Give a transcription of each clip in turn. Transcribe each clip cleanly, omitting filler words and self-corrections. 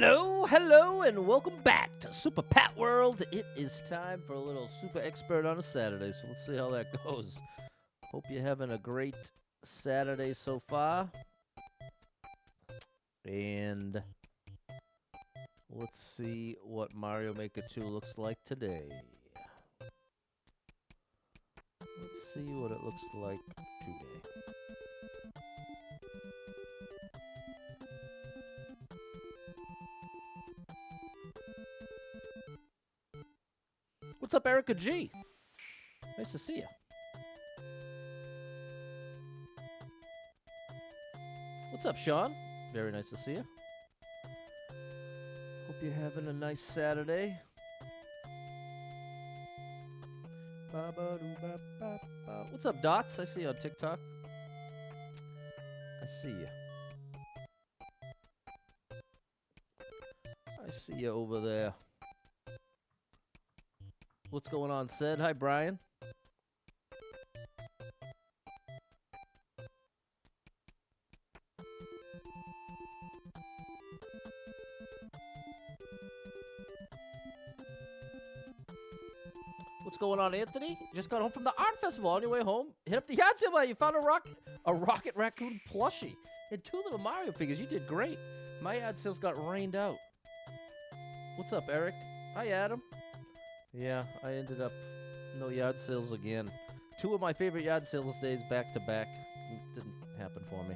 Hello, and welcome back to Super Pat World. It is time for a little Super Expert on a Saturday, so let's see how that goes. Hope you're having a great Saturday so far. And let's see what Mario Maker 2 looks like today. Let's see what it looks like today. What's up, Erica G? Nice to see you. What's up, Sean? Very nice to see you. Hope you're having a nice Saturday. What's up, Dots? I see you on TikTok. I see you. I see you over there. What's going on, Sid? Hi, Brian. What's going on, Anthony? Just got home from the art festival. On your way home, hit up the yard sale buy. You found a Rocket Raccoon plushie and 2 little Mario figures. You did great. My yard sales got rained out. What's up, Eric? Hi, Adam. Yeah, I ended up no yard sales again. 2 of my favorite yard sales days back to back. Didn't happen for me,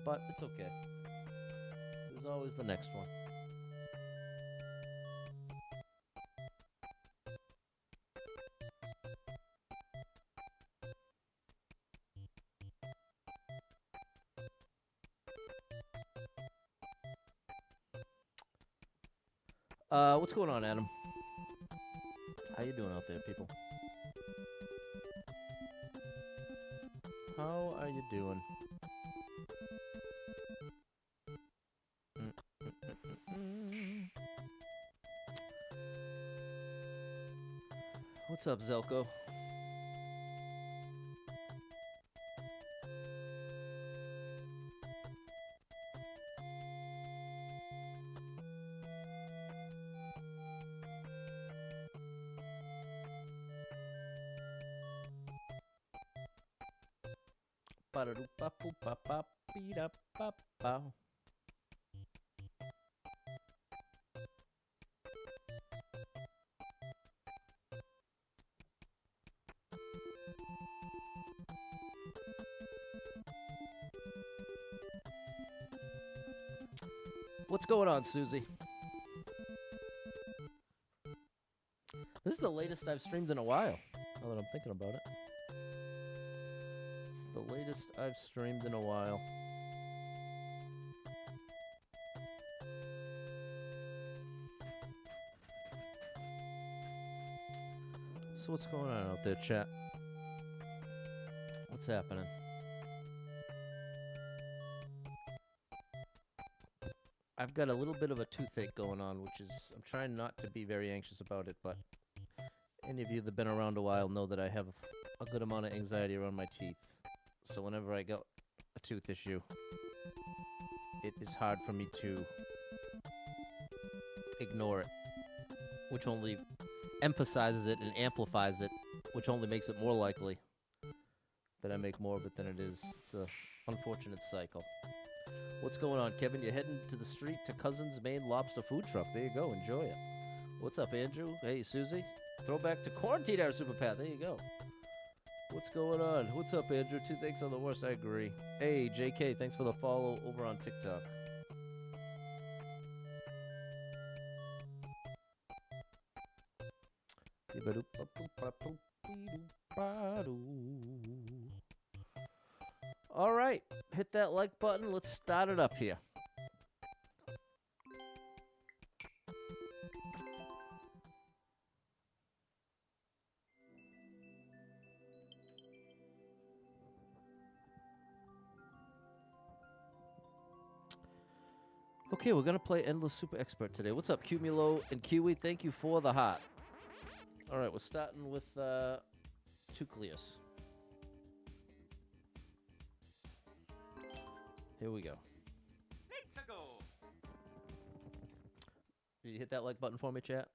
but it's okay. There's always the next one. What's going on, Adam? How you doing out there, people? How are you doing? What's up, Zelko? What's going on, Susie? This is the latest I've streamed in a while, now that I'm thinking about it. It's the latest I've streamed in a while. So what's going on out there, chat? What's happening? I've got a little bit of a toothache going on, which is, I'm trying not to be very anxious about it, but any of you that have been around a while know that I have a good amount of anxiety around my teeth. So whenever I got a tooth issue, it is hard for me to ignore it, which only emphasizes it and amplifies it, which only makes it more likely that I make more of it than it is. It's a unfortunate cycle. What's going on, Kevin? You're heading to the street to Cousin's Main Lobster Food Truck. There you go. Enjoy it. What's up, Andrew? Hey, Susie. Throwback to quarantine era Super Pat. There you go. What's going on? What's up, Andrew? Toothaches are the worst. I agree. Hey, JK. Thanks for the follow over on TikTok. All right, hit that like button. Let's start it up here. Okay, we're going to play Endless Super Expert today. What's up, Cumulo and Kiwi? Thank you for the heart. All right, we're starting with Tucleus. Here we go. Let's go. Did you hit that like button for me, chat?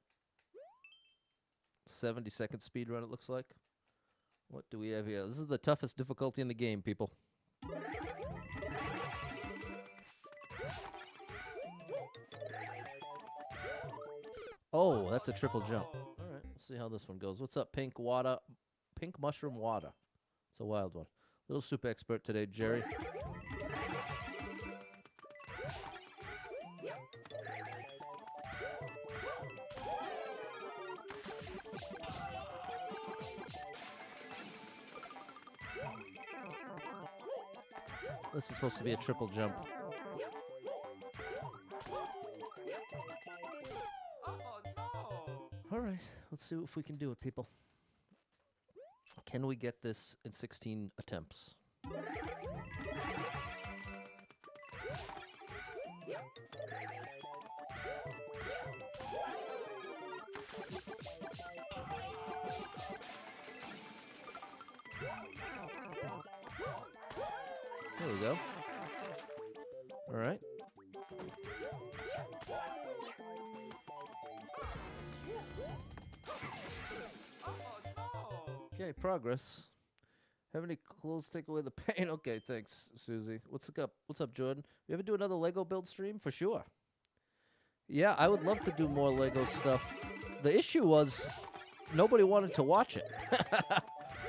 70-second speed run, it looks like. What do we have here? This is the toughest difficulty in the game, people. Oh, that's a triple jump. All right, let's see how this one goes. What's up, Pink Water? Pink Mushroom Water. It's a wild one. Little soup expert today, Jerry. This is supposed to be a triple jump. All right, let's see if we can do it, people. Can we get this in 16 attempts? There we go. All right. Okay, progress. Have any clothes take away the pain? Okay, thanks, Susie. What's up? What's up, Jordan? You ever do another Lego build stream? For sure. Yeah, I would love to do more Lego stuff. The issue was nobody wanted to watch it.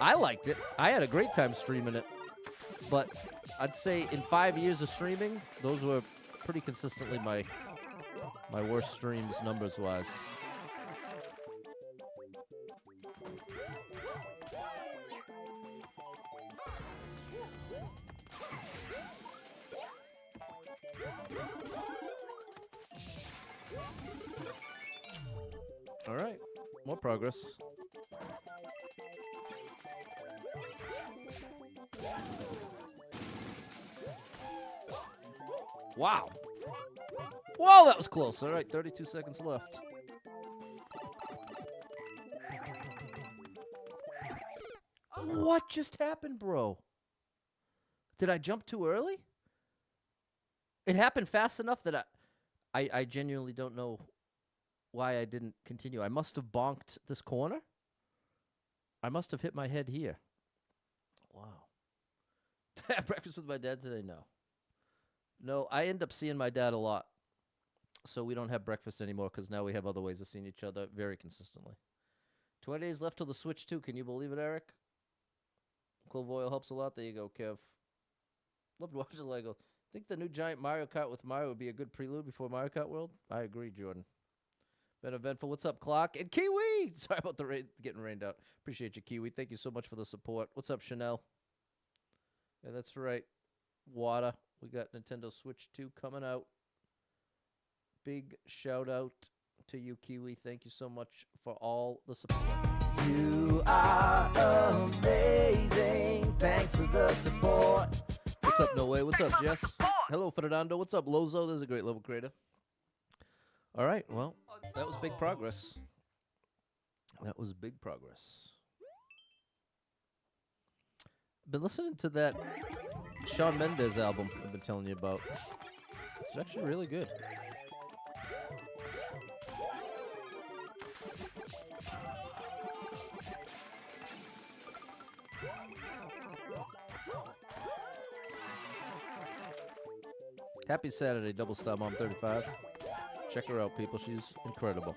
I liked it. I had a great time streaming it. But I'd say in 5 years of streaming, those were pretty consistently my worst streams numbers-wise. All right, more progress. Wow. Whoa, that was close. All right, 32 seconds left. What just happened, bro? Did I jump too early? It happened fast enough that I genuinely don't know why I didn't continue. I must have bonked this corner. I must have hit my head here. Wow. Did I have breakfast with my dad today? No. No, I end up seeing my dad a lot. So we don't have breakfast anymore because now we have other ways of seeing each other very consistently. 20 days left till the Switch 2. Can you believe it, Eric? Clove oil helps a lot. There you go, Kev. Love to watch the Lego. Think the new giant Mario Kart with Mario would be a good prelude before Mario Kart World? I agree, Jordan. Been eventful. What's up, Clock? And Kiwi! Sorry about the getting rained out. Appreciate you, Kiwi. Thank you so much for the support. What's up, Chanel? Yeah, that's right. Water. We got Nintendo Switch 2 coming out. Big shout out to you, Kiwi. Thank you so much for all the support. You are amazing. Thanks for the support. What's up, No Way? What's up, Jess? Hello, Fernando. What's up, Lozo? There's a great level creator. All right, well, that was big progress. That was big progress. Been listening to that Shawn Mendes album I've been telling you about. It's actually really good. Happy Saturday, Double Star Mom 35. Check her out, people. She's incredible.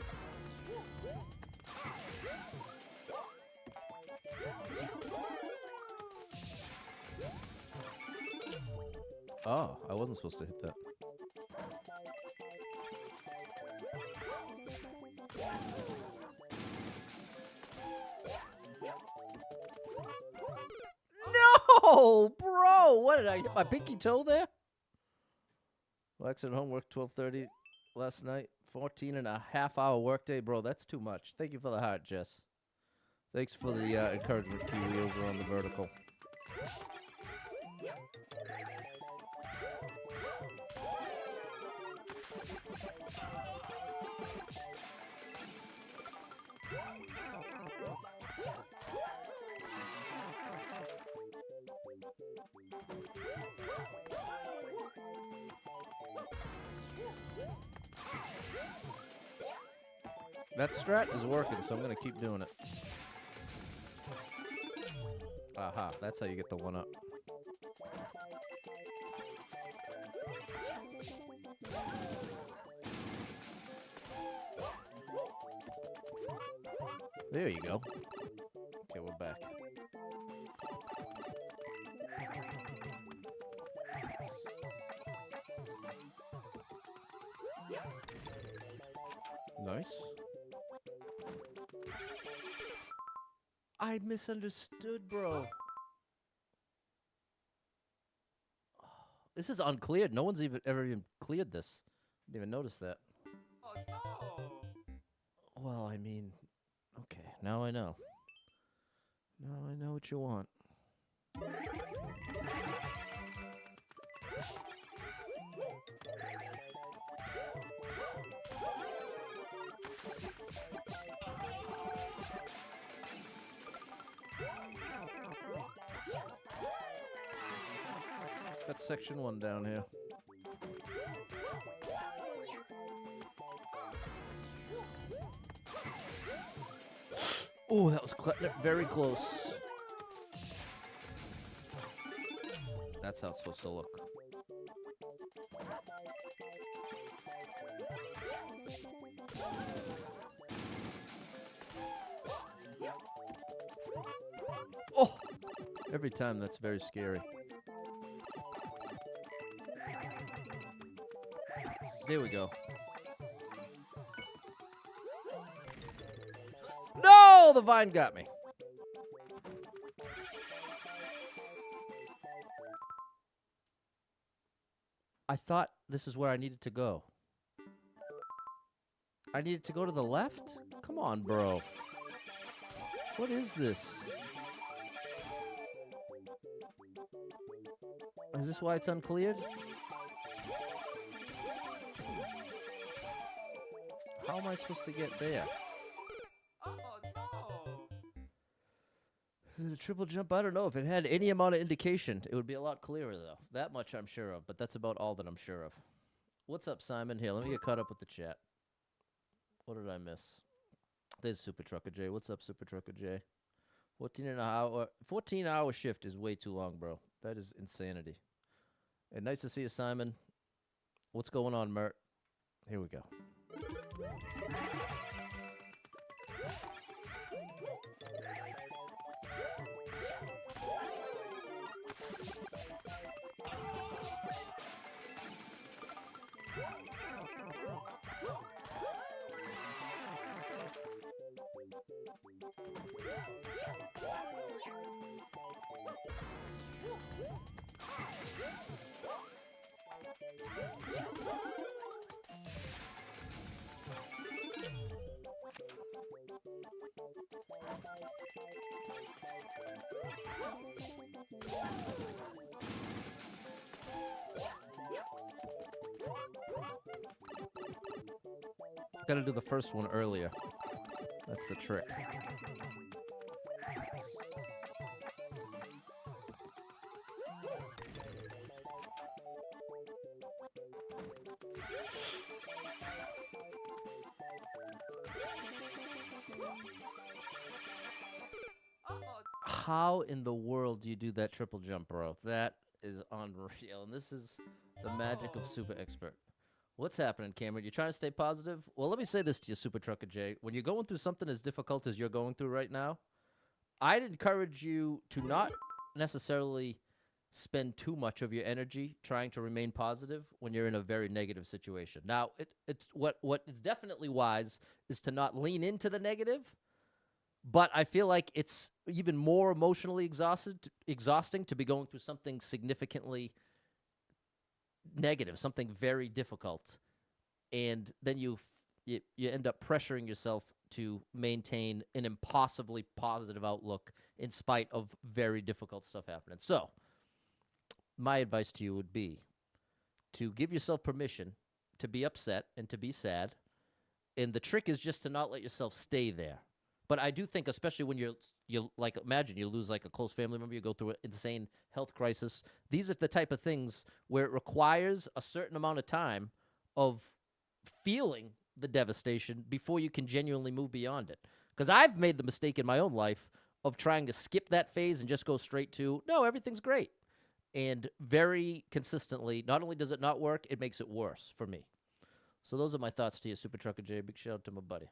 Oh, I wasn't supposed to hit that. No, bro. What did I hit my pinky toe there? Well, accident homework 12:30 last night. 14.5-hour workday, bro. That's too much. Thank you for the heart, Jess. Thanks for the encouragement, Kiwi, over on the vertical. That strat is working, so I'm going to keep doing it. Aha, that's how you get the 1-up. There you go. Okay, we're back. Nice. I misunderstood, bro. This is uncleared. No one's ever even cleared this. Didn't even notice that. Oh no! Well, I mean, okay, now I know. Now I know what you want. That's section 1 down here. Oh, that was very close. That's how it's supposed to look. Oh! Every time, that's very scary. There we go. No! The vine got me. I thought this is where I needed to go. I needed to go to the left? Come on, bro. What is this? Is this why it's uncleared? How am I supposed to get there? Oh no! The triple jump, I don't know. If it had any amount of indication, it would be a lot clearer, though. That much I'm sure of, but that's about all that I'm sure of. What's up, Simon? Here, let me get caught up with the chat. What did I miss? There's Super Trucker J. What's up, Super Trucker J? 14-hour shift is way too long, bro. That is insanity. And nice to see you, Simon. What's going on, Mert? Here we go. Gotta do the first one earlier. That's the trick. How in the world do you do that triple jump, bro? That is unreal. And this is the magic of Super Expert. What's happening, Cameron? You trying to stay positive? Well, let me say this to you, Super Trucker J. When you're going through something as difficult as you're going through right now, I'd encourage you to not necessarily spend too much of your energy trying to remain positive when you're in a very negative situation. Now, it's what is definitely wise is to not lean into the negative, but I feel like it's even more emotionally exhausting to be going through something significantly negative, something very difficult, and then you end up pressuring yourself to maintain an impossibly positive outlook in spite of very difficult stuff happening. So my advice to you would be to give yourself permission to be upset and to be sad, and the trick is just to not let yourself stay there. But I do think, especially when you like, imagine you lose like a close family member, you go through an insane health crisis. These are the type of things where it requires a certain amount of time of feeling the devastation before you can genuinely move beyond it. Because I've made the mistake in my own life of trying to skip that phase and just go straight to, no, everything's great. And very consistently, not only does it not work, it makes it worse for me. So those are my thoughts to you, Super Trucker J. Big shout out to my buddy.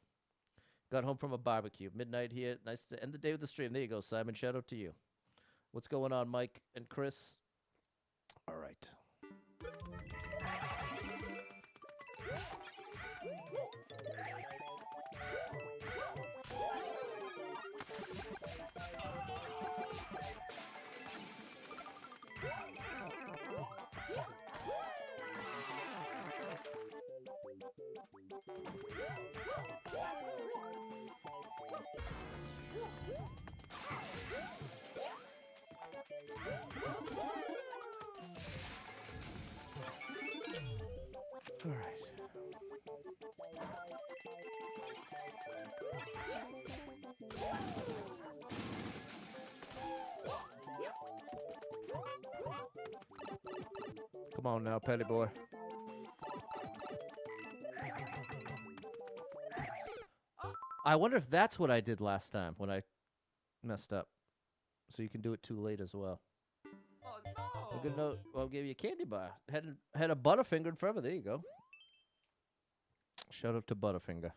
Got home from a barbecue. Midnight here. Nice to end the day with the stream. There you go, Simon. Shout out to you. What's going on, Mike and Chris? All right. All right. Come on now, Petty boy. I wonder if that's what I did last time when I messed up. So you can do it too late as well. Oh no! A good note. Well, I'll give you a candy bar. Had a Butterfinger in forever. There you go. Shout out to Butterfinger.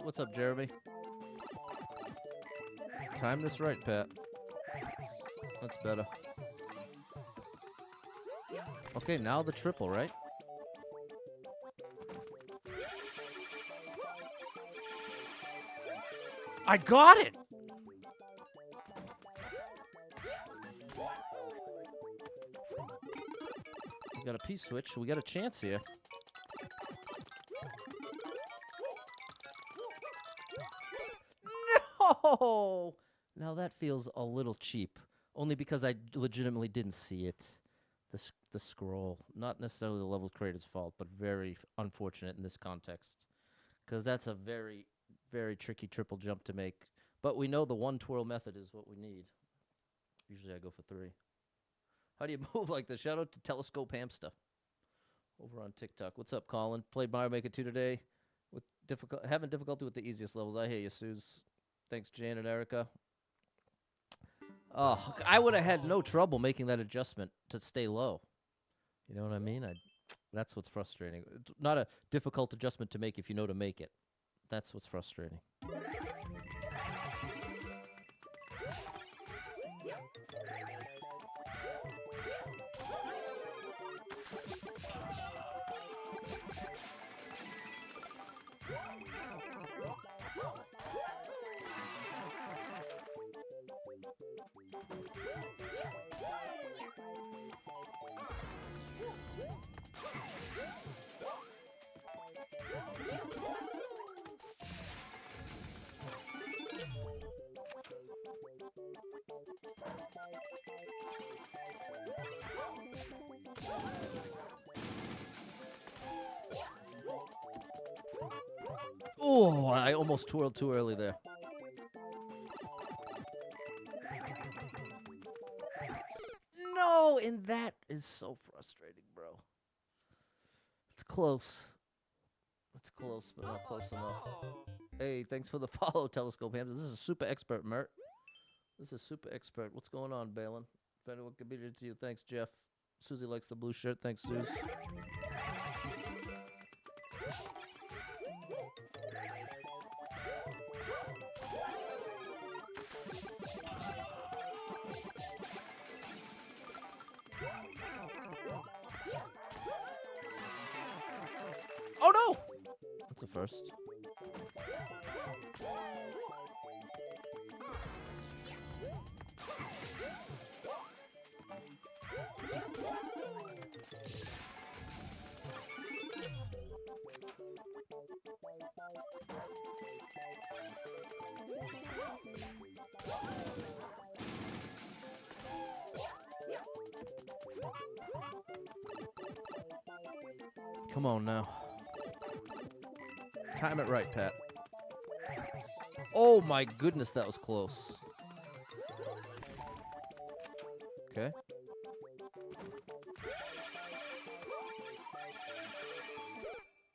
What's up, Jeremy? Time this right, Pat. That's better. Okay, now the triple, right? I got it! We got a P-switch. We got a chance here. No! Now that feels a little cheap. Only because I legitimately didn't see it. The scroll. Not necessarily the level creator's fault, but very unfortunate in this context. Because that's a very, very tricky triple jump to make. But we know the one twirl method is what we need. Usually I go for 3. How do you move like this? Shout out to Telescope Hamster over on TikTok. What's up, Colin? Played Mario Maker 2 today. With having difficulty with the easiest levels. I hear you, Suze. Thanks, Jan and Erica. Oh, I would have had no trouble making that adjustment to stay low. You know what I mean? That's what's frustrating. It's not a difficult adjustment to make if you know to make it. That's what's frustrating. Oh, I almost twirled too early there. No, and that is so frustrating, bro. It's close. It's close, but not close enough. Hey, thanks for the follow, Telescope Hams. This is super expert, Mert. This is super expert. What's going on, Balin? If anyone can beat it to you, thanks, Jeff. Susie likes the blue shirt. Thanks, Suze. That's a first. Come on now. Time it right, Pat. Oh my goodness, that was close. Okay.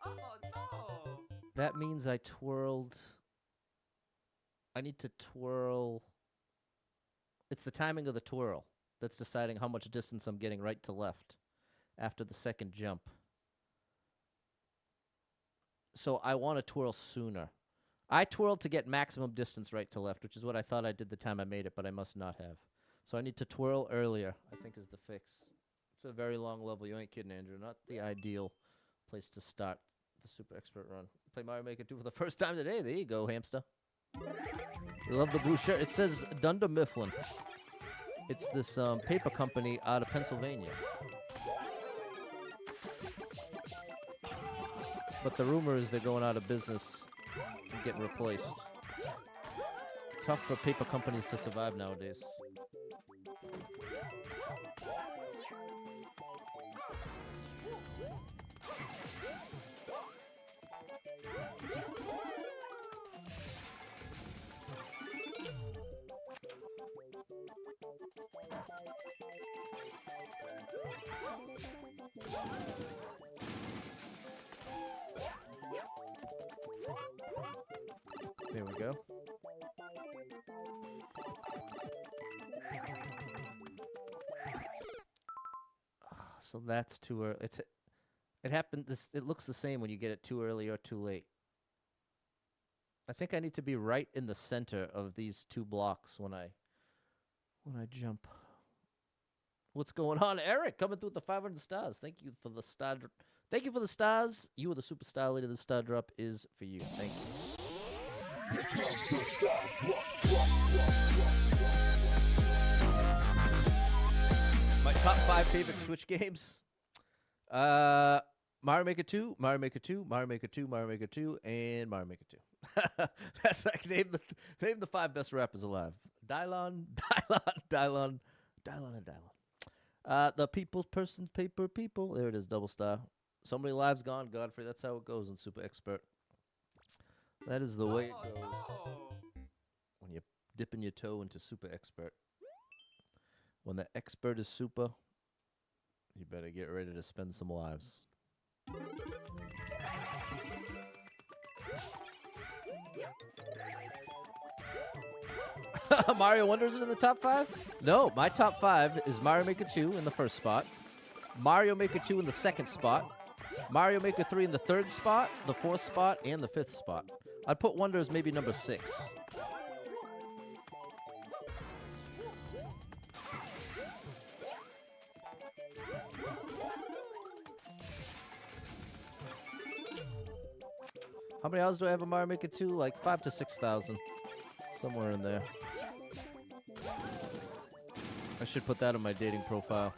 Oh no! That means I twirled. I need to twirl. It's the timing of the twirl that's deciding how much distance I'm getting right to left after the second jump. So I want to twirl sooner. I twirled to get maximum distance right to left, which is what I thought I did the time I made it, but I must not have. So I need to twirl earlier, I think is the fix. It's a very long level. You ain't kidding, Andrew. Not the ideal place to start the Super Expert run. Play Mario Maker 2 for the first time today. There you go, hamster. We love the blue shirt. It says Dunder Mifflin. It's this paper company out of Pennsylvania. But the rumor is they're going out of business and getting replaced. Tough for paper companies to survive nowadays. There we go. So that's too early. It happened. It looks the same when you get it too early or too late. I think I need to be right in the center of these two blocks when I jump. What's going on, Eric? Coming through with the 500 stars. Thank you for the star. Thank you for the stars. You are the superstar leader. The star drop is for you. Thank you. My top 5 favorite Switch games. Mario Maker 2, Mario Maker 2, Mario Maker 2, Mario Maker 2, and Mario Maker 2. That's like name the 5 best rappers alive. Dylon, and Dylon. The people's person's paper people. There it is, double star. So many lives gone, Godfrey. That's how it goes in Super Expert. That is the way it goes when you're dipping your toe into Super Expert. When the expert is super, you better get ready to spend some lives. Mario Wonder is in the top 5? No, my top 5 is Mario Maker 2 in the first spot, Mario Maker 2 in the second spot, Mario Maker 3 in the third spot, the fourth spot, and the fifth spot. I'd put Wonder as maybe number 6. How many hours do I have in Mario Maker 2? Like 5,000 to 6,000. Somewhere in there. I should put that on my dating profile.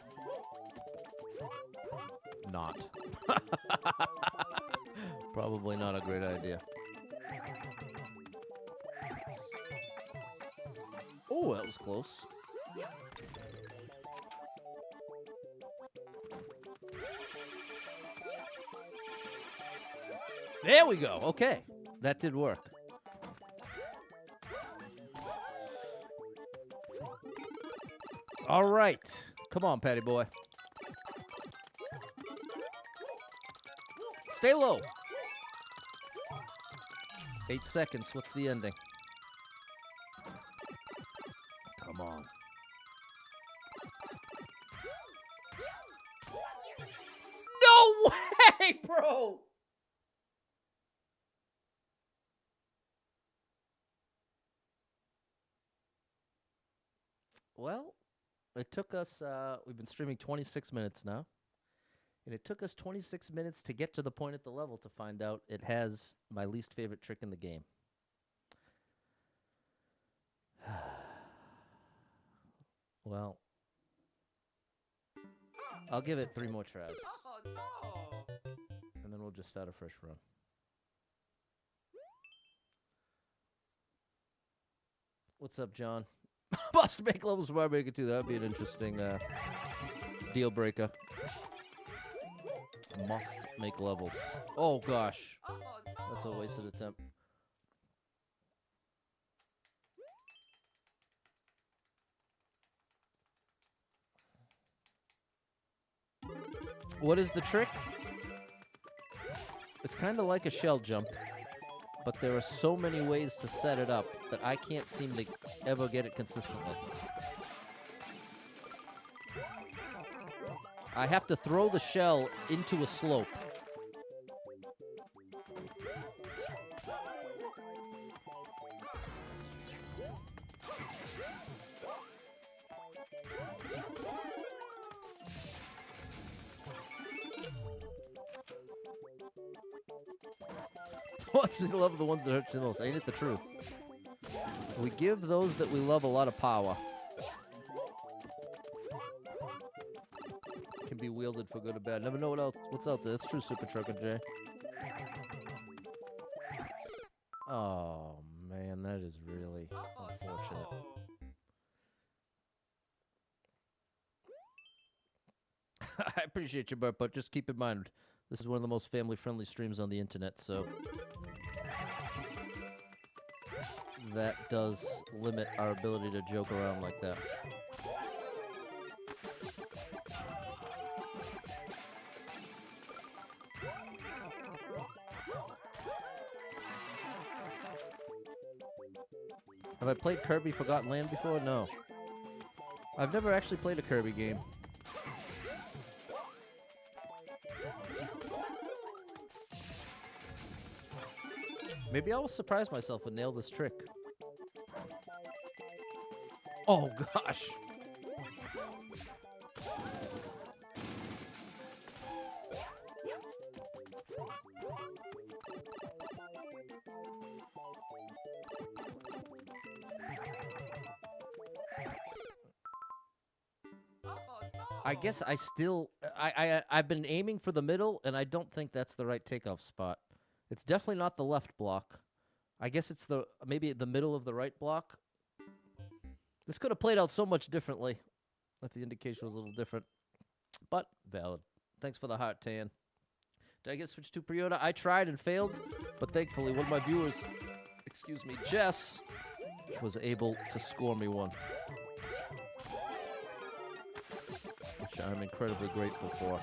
Not. Probably not a great idea. Oh, that was close. There we go. Okay. That did work. All right. Come on, Patty boy. Stay low. 8 seconds. What's the ending? Come on. No way, bro! Well, it took us, we've been streaming 26 minutes now. And it took us 26 minutes to get to the point at the level to find out it has my least favorite trick in the game. Well, I'll give it 3 more tries. Oh no! And then we'll just start a fresh run. What's up, John? Must make levels for Mario Maker 2. That would be an interesting deal breaker. Must make levels. Oh, gosh. Oh no! That's a wasted attempt. What is the trick? It's kind of like a shell jump, but there are so many ways to set it up that I can't seem to ever get it consistently. I have to throw the shell into a slope. What's the love of the ones that hurt you the most? Ain't it the truth? We give those that we love a lot of power. Can be wielded for good or bad. Never know what's out there. It's true, Super Trucker J. Oh man, that is really unfortunate. I appreciate you, Bert, but just keep in mind, this is one of the most family-friendly streams on the internet, so that does limit our ability to joke around like that. Have I played Kirby Forgotten Land before? No. I've never actually played a Kirby game. Maybe I will surprise myself and nail this trick. Oh, gosh. I guess I still... I've been aiming for the middle, and I don't think that's the right takeoff spot. It's definitely not the left block. I guess it's maybe the middle of the right block. This could have played out so much differently if the indication was a little different. But valid. Thanks for the heart, Tan. Did I get switched to pre-order? I tried and failed, but thankfully one of my viewers, excuse me, Jess, was able to score me one. Which I'm incredibly grateful for,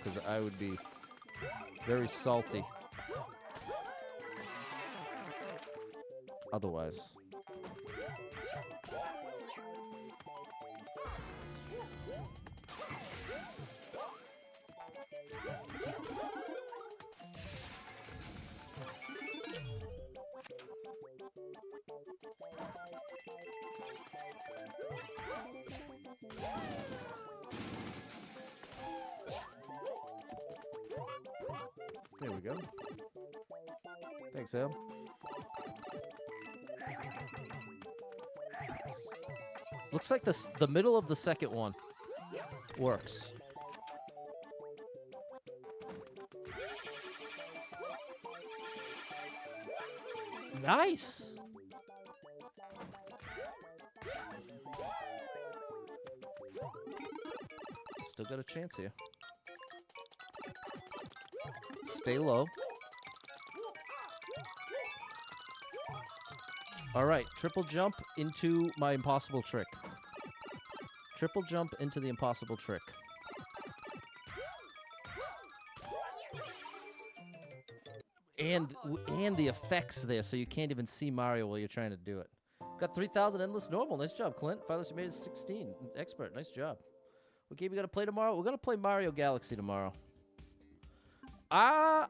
because I would be very salty otherwise. There we go. Thanks, Em. Looks like the middle of the second one works. Nice. Still got a chance here. Stay low. All right, triple jump into my impossible trick. Triple jump into the impossible trick. And the effects there, so you can't even see Mario while you're trying to do it. Got 3,000 endless normal. Nice job, Clint. Farthest you made is 16. Expert. Nice job. What game you gonna play tomorrow? We're gonna play Mario Galaxy tomorrow. I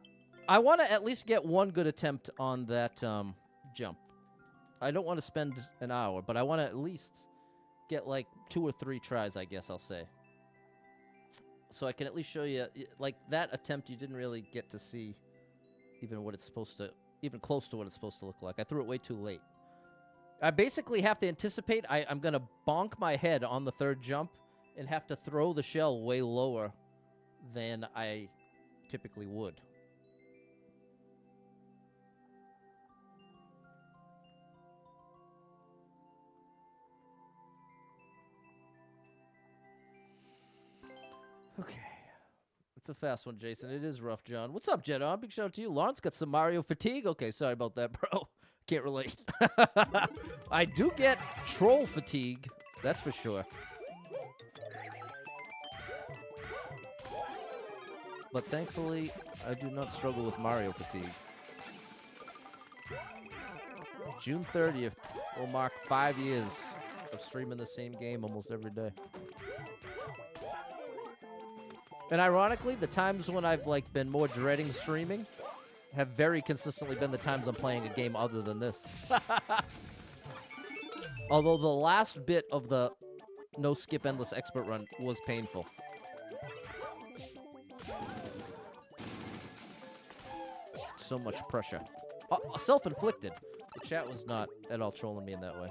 want to at least get one good attempt on that jump. I don't want to spend an hour, but I want to at least get like 2 or 3 tries, I guess I'll say. so I can at least show you, like, that attempt you didn't really get to see even what it's supposed to, even close to what it's supposed to look like. I threw it way too late. I basically have to anticipate I'm going to bonk my head on the third jump and have to throw the shell way lower than I typically would. Okay. It's a fast one, Jason. It is rough, John. What's up, Jedon? Big shout out to you. Lawrence got some Mario fatigue. Okay, sorry about that, bro. Can't relate. I do get troll fatigue. That's for sure. But thankfully, I do not struggle with Mario fatigue. June 30th will mark 5 years of streaming the same game almost every day. And ironically, the times when I've been more dreading streaming have very consistently been the times I'm playing a game other than this. Although the last bit of the no skip endless expert run was painful. So much pressure. Self-inflicted. The chat was not at all trolling me in that way.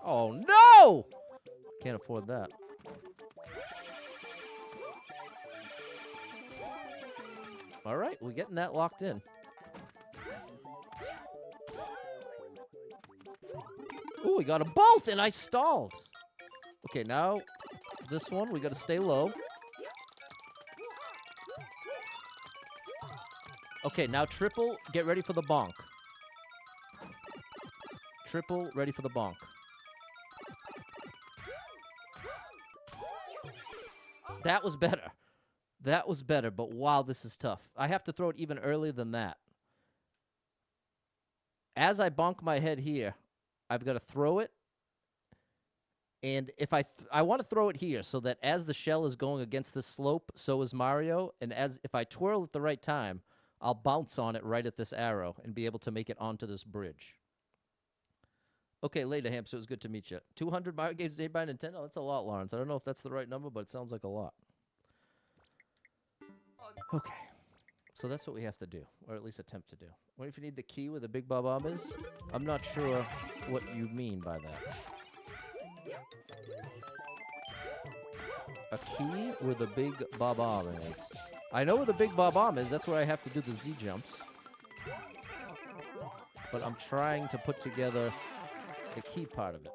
Oh, no! Can't afford that. All right, we're getting that locked in. Ooh, we got them both, and I stalled. Okay, now this one, we got to stay low. Okay, now triple, get ready for the bonk. Triple, ready for the bonk. That was better. That was better, but wow, this is tough. I have to throw it even earlier than that. As I bonk my head here, I've got to throw it. And if I want to throw it here so that as the shell is going against this slope, so is Mario. And if I twirl at the right time, I'll bounce on it right at this arrow and be able to make it onto this bridge. Okay, later, Hamster. It was good to meet you. 200 Mario games made by Nintendo? That's a lot, Lawrence. I don't know if that's the right number, but it sounds like a lot. Okay. So that's what we have to do, or at least attempt to do. What if you need the key where the Big Bob is? I'm not sure what you mean by that. A key where the Big Bob is. I know where the Big Bob is. That's where I have to do the Z jumps. But I'm trying to put together the key part of it.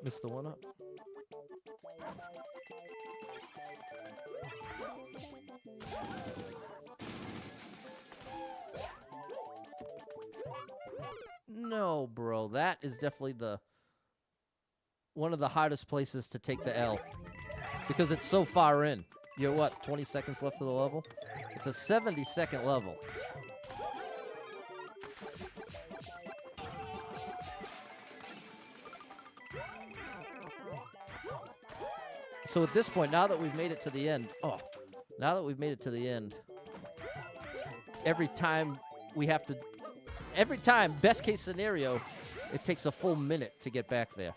Missed the one up. No, bro. That is definitely one of the hardest places to take the L. Because it's so far in. You're what, 20 seconds left of the level? It's a 70-second level. So at this point, now that we've made it to the end, every time, best case scenario, it takes a full minute to get back there.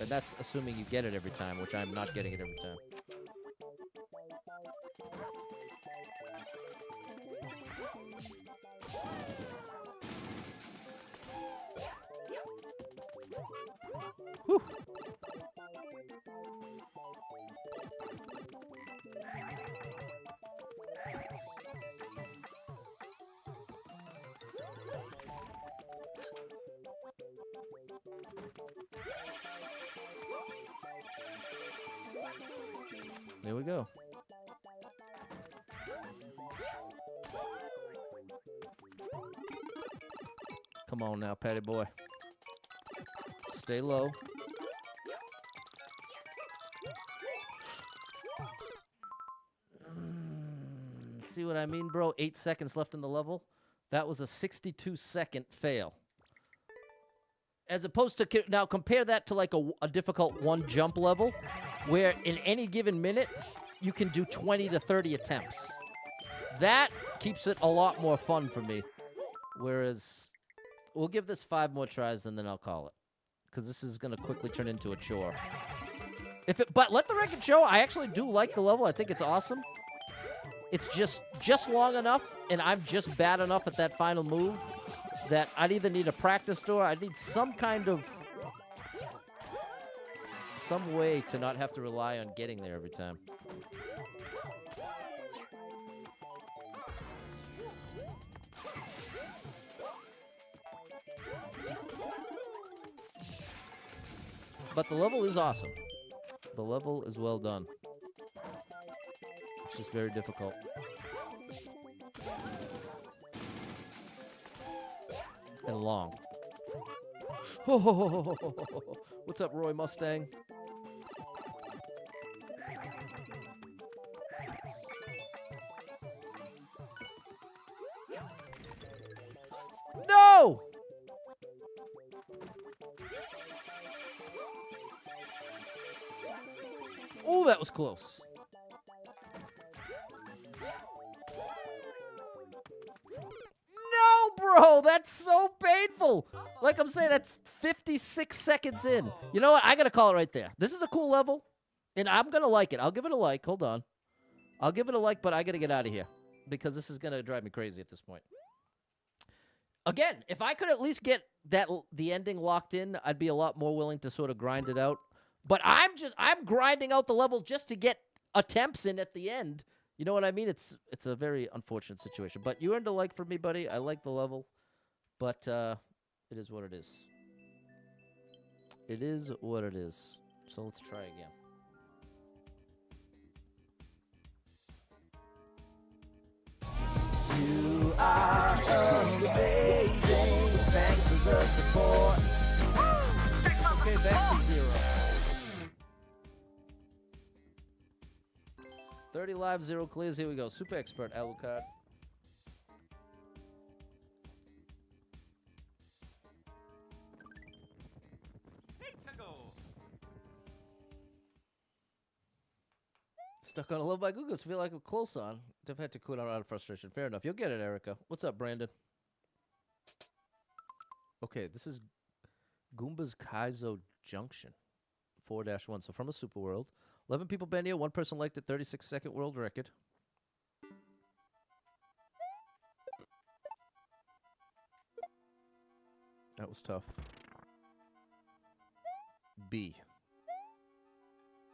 And that's assuming you get it every time, which I'm not getting it every time. Whew. There we go. Come on now, Patty boy. Stay low. See what I mean, bro? 8 seconds left in the level. That was a 62-second fail. As opposed to, now compare that to like a difficult one jump level, where in any given minute, you can do 20 to 30 attempts. That keeps it a lot more fun for me. Whereas, we'll give this 5 more tries and then I'll call it. Because this is going to quickly turn into a chore. But let the record show, I actually do like the level. I think it's awesome. It's just long enough, and I'm just bad enough at that final move that I'd either need a practice door, I'd need some way to not have to rely on getting there every time. But the level is awesome. The level is well done. It's just very difficult. And long. What's up, Roy Mustang? No! Oh, that was close. No, bro, that's so painful. Like I'm saying, that's 56 seconds in. You know what? I got to call it right there. This is a cool level, and I'm going to like it. I'll give it a like. Hold on. I'll give it a like, but I got to get out of here because this is going to drive me crazy at this point. Again, if I could at least get the ending locked in, I'd be a lot more willing to sort of grind it out. But I'm grinding out the level just to get attempts in at the end. You know what I mean? It's a very unfortunate situation. But you earned a like for me, buddy. I like the level. But it is what it is. It is what it is. So let's try again. You are amazing. Thanks for the support. Okay, back to 0. 30 live, 0 clears. Here we go. Super expert, Alucard. Stuck on a little by Googles. Feel like I'm close on. I've had to quit out of frustration. Fair enough. You'll get it, Erica. What's up, Brandon? Okay, this is Goomba's Kaizo Junction. 4-1. So from a super world. 11 people been here. 1 person liked it. 36-second world record. That was tough. B.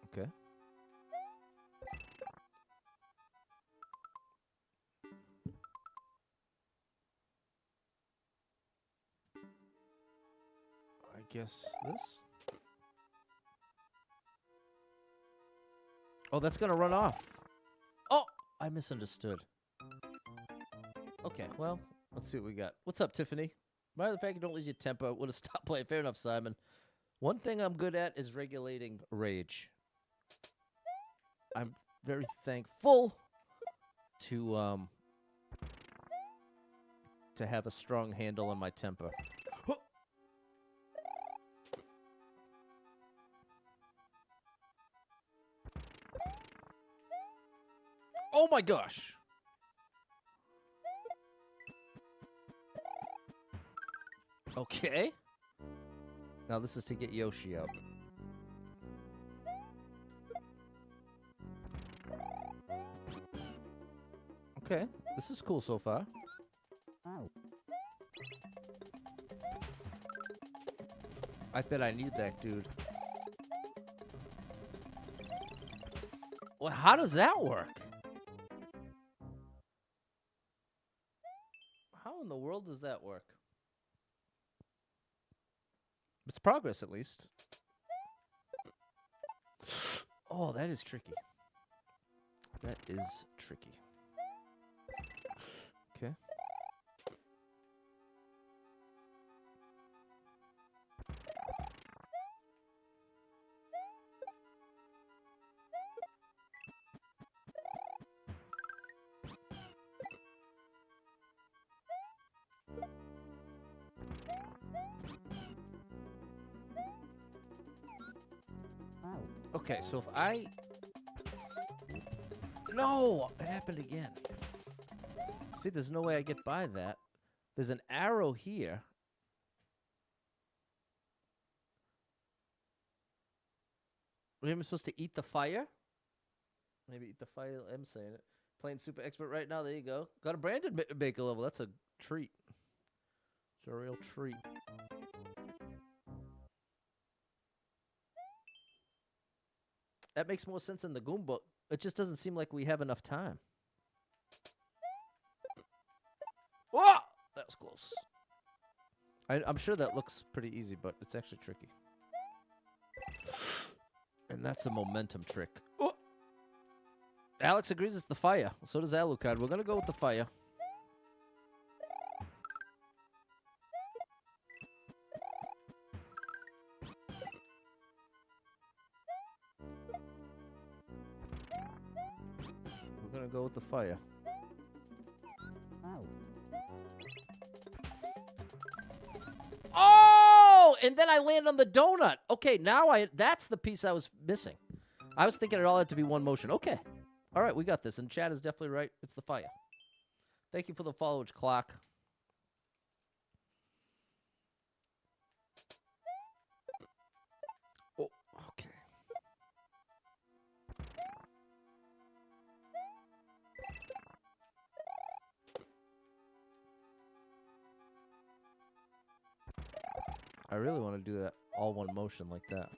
Okay. I guess this. Oh, that's gonna run off. Oh, I misunderstood. Okay, well, let's see what we got. What's up, Tiffany? By the fact you don't lose your temper, would have stopped playing. Fair enough, Simon. One thing I'm good at is regulating rage. I'm very thankful to have a strong handle on my temper. Oh my gosh! Okay. Now this is to get Yoshi out. Okay, this is cool so far. I bet I need that, dude. Well, how does that work? How in the world does that work? It's progress, at least. Oh, that is tricky. That is tricky. Okay. Okay, so if I... No! It happened again. See, there's no way I get by that. There's an arrow here. Am I supposed to eat the fire? Maybe eat the fire. I'm saying it. Playing super expert right now. There you go. Got a branded baker level. That's a treat. It's a real treat. That makes more sense in the Goomba. It just doesn't seem like we have enough time. Whoa! That was close. I'm sure that looks pretty easy, but it's actually tricky. And that's a momentum trick. Oh! Alex agrees it's the fire. So does Alucard. We're going to go with the fire. We're going to go with the fire. Oh! And then I land on the donut. Okay, now that's the piece I was missing. I was thinking it all had to be one motion. Okay. All right, we got this. And Chad is definitely right. It's the fire. Thank you for the followage, clock. Oh, okay. I really want to do that all one motion like that.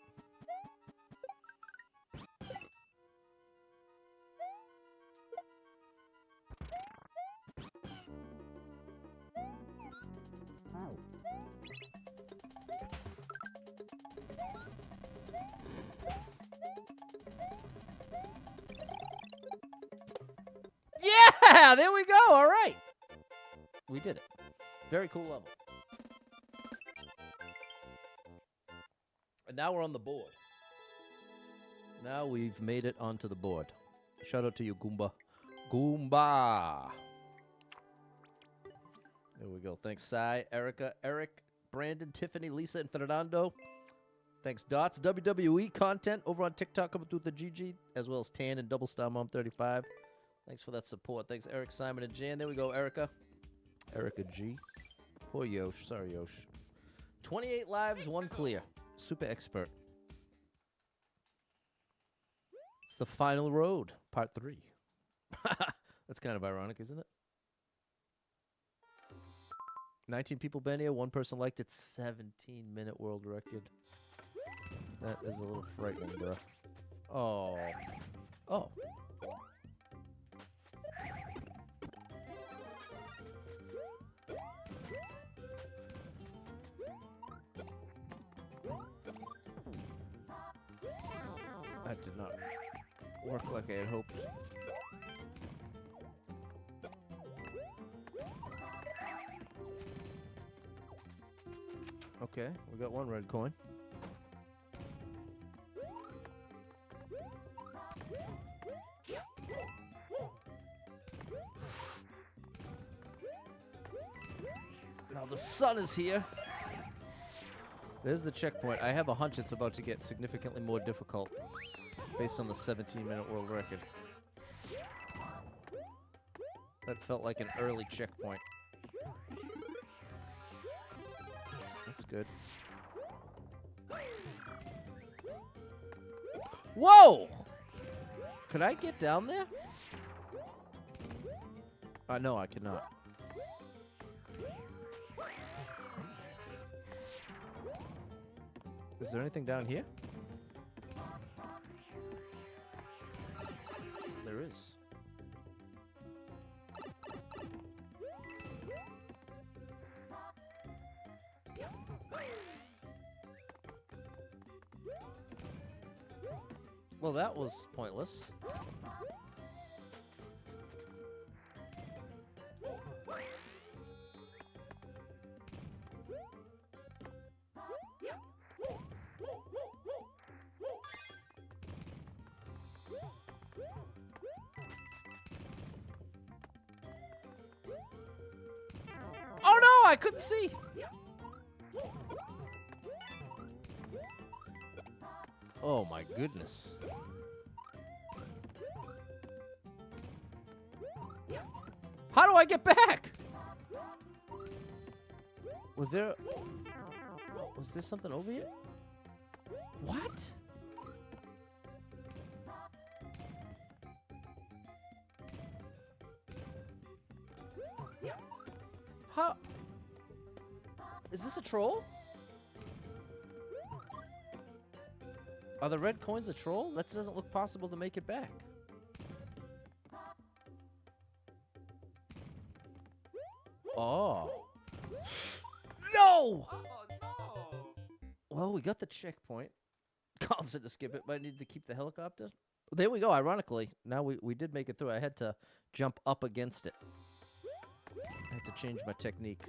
Yeah, there we go. All right. We did it. Very cool level. And now we're on the board. Now we've made it onto the board. Shout out to you, Goomba. Goomba. There we go. Thanks, Sai, Erica, Eric, Brandon, Tiffany, Lisa, and Fernando. Thanks, Dots. WWE content over on TikTok coming through the GG, as well as Tan and Double Star Mom 35. Thanks for that support. Thanks, Eric, Simon, and Jan. There we go, Erica. Erica G. Poor Yosh. Sorry, Yosh. 28 lives, 1 clear. Super expert. It's the final road, part 3. That's kind of ironic, isn't it? 19 people been here. 1 person liked it. 17-minute world record. That is a little frightening, bro. Oh. Oh. That did not work like I had hoped. Okay, we got 1 red coin. Now the sun is here. There's the checkpoint. I have a hunch it's about to get significantly more difficult based on the 17-minute world record. That felt like an early checkpoint. That's good. Whoa! Could I get down there? No, I cannot. Is there anything down here? There is. Well, that was pointless. Oh no, I couldn't see. Oh my goodness. How do I get back? Was there something over here? What? How? Is this a troll? Are the red coins a troll? That doesn't look possible to make it back. Oh. No! Oh no! Well, we got the checkpoint. Colin said to skip it, but I need to keep the helicopter. There we go, ironically. Now we did make it through. I had to jump up against it. I had to change my technique.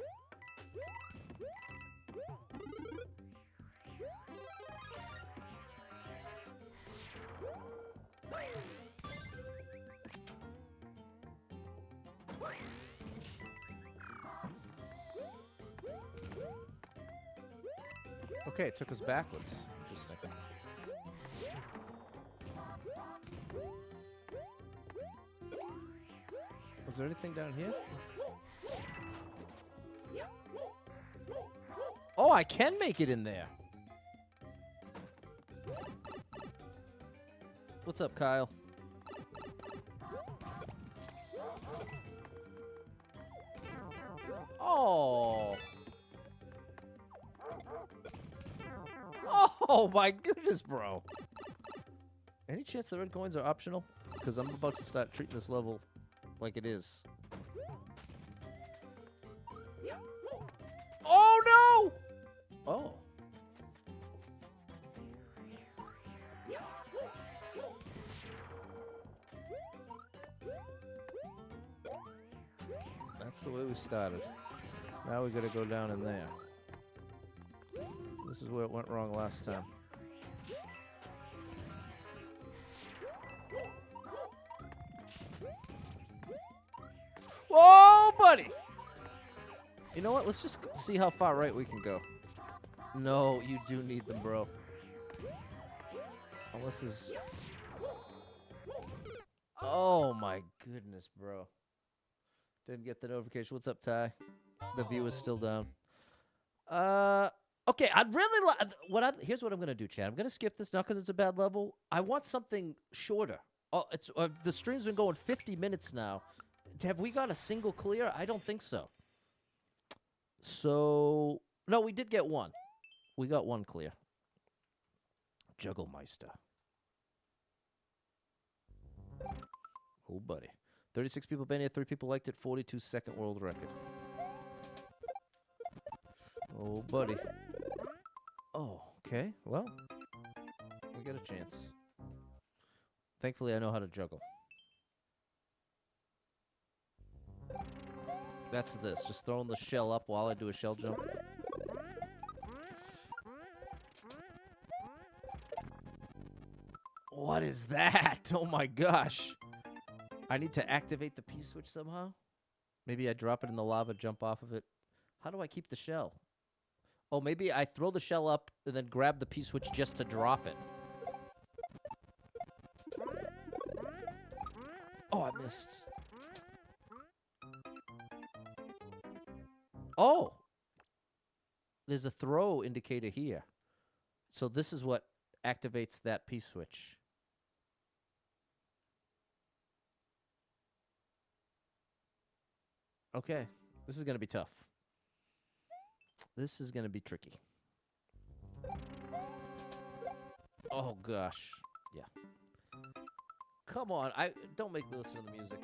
Okay, it took us backwards. Interesting. Was there anything down here? Oh, I can make it in there. What's up, Kyle? Oh. Oh my goodness, bro. Any chance the red coins are optional? Because I'm about to start treating this level like it is. Oh no! Oh. That's the way we started. Now we gotta go down in there. This is where it went wrong last time. Whoa, buddy! You know what? Let's just see how far right we can go. No, you do need them, bro. Unless is... Oh my goodness, bro. Didn't get the notification. What's up, Ty? The view is still down. Okay, I'd really like... Here's what I'm going to do, Chad. I'm going to skip this, not because it's a bad level. I want something shorter. Oh, the stream's been going 50 minutes now. Have we got a single clear? I don't think so. So... No, we did get one. We got one clear. Jugglemeister. Oh, buddy. 36 people been here, 3 people liked it, 42-second world record. Oh, buddy. Oh, okay. Well, we got a chance. Thankfully, I know how to juggle. That's this. Just throwing the shell up while I do a shell jump. What is that? Oh my gosh. I need to activate the P-switch somehow? Maybe I drop it in the lava, jump off of it. How do I keep the shell? Oh, maybe I throw the shell up and then grab the P-switch just to drop it. Oh, I missed. Oh! There's a throw indicator here. So this is what activates that P-switch. Okay, this is going to be tough. This is going to be tricky. Oh, gosh. Yeah. Come on. Don't make me listen to the music.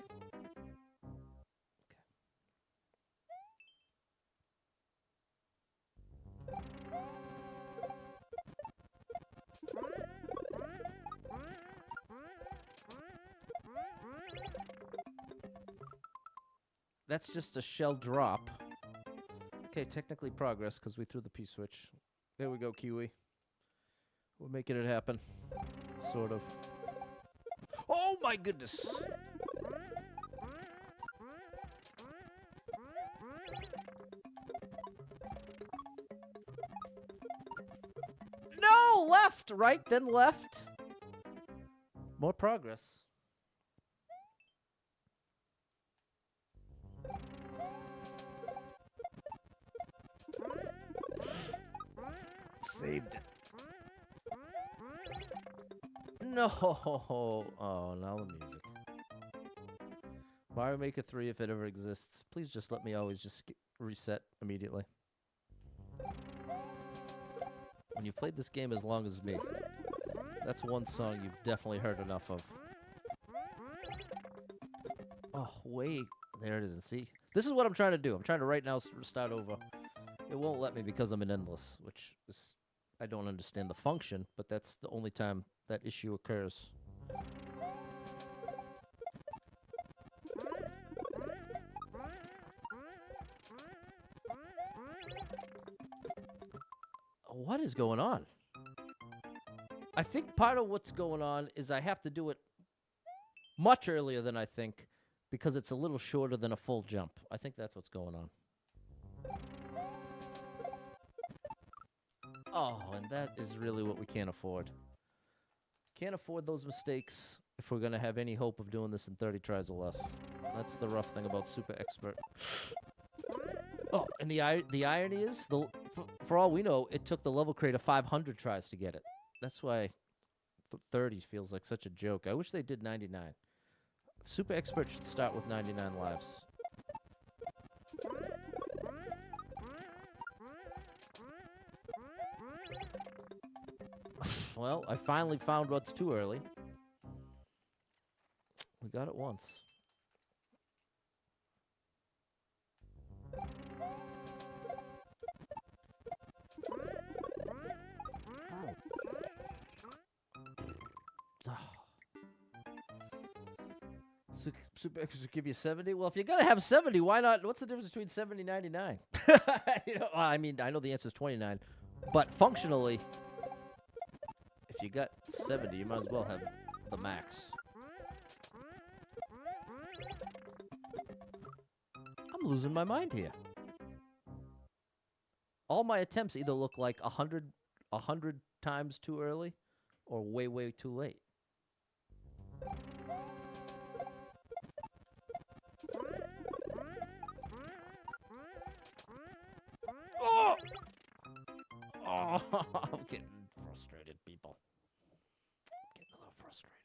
That's just a shell drop. Okay, technically progress because we threw the P-switch. There we go, Kiwi. We're making it happen. Sort of. Oh my goodness! No! left, right, then left. More progress. Saved it. No. Oh, now the music. Mario Maker 3, if it ever exists, please just let me always just reset immediately. When you played this game as long as me, that's one song you've definitely heard enough of. Oh, wait. There it is. And see? This is what I'm trying to do. I'm trying to right now start over. It won't let me because I'm in Endless, which is... I don't understand the function, but that's the only time that issue occurs. What is going on? I think part of what's going on is I have to do it much earlier than I think because it's a little shorter than a full jump. I think that's what's going on. Oh, and that is really what we can't afford. Can't afford those mistakes if we're going to have any hope of doing this in 30 tries or less. That's the rough thing about Super Expert. Oh, and the irony is, for all we know, it took the level creator 500 tries to get it. That's why 30 feels like such a joke. I wish they did 99. Super Expert should start with 99 lives. Well, I finally found what's too early. We got it once. Super Extras would give you 70. Well, if you're gonna have 70, why not? What's the difference between 70 and 99? I mean, I know the answer is 29, but functionally, if you got 70, you might as well have the max. I'm losing my mind here. All my attempts either look like 100 times too early or way, way too late. Oh! Oh, I'm getting frustrated, people. I'm getting a little frustrated.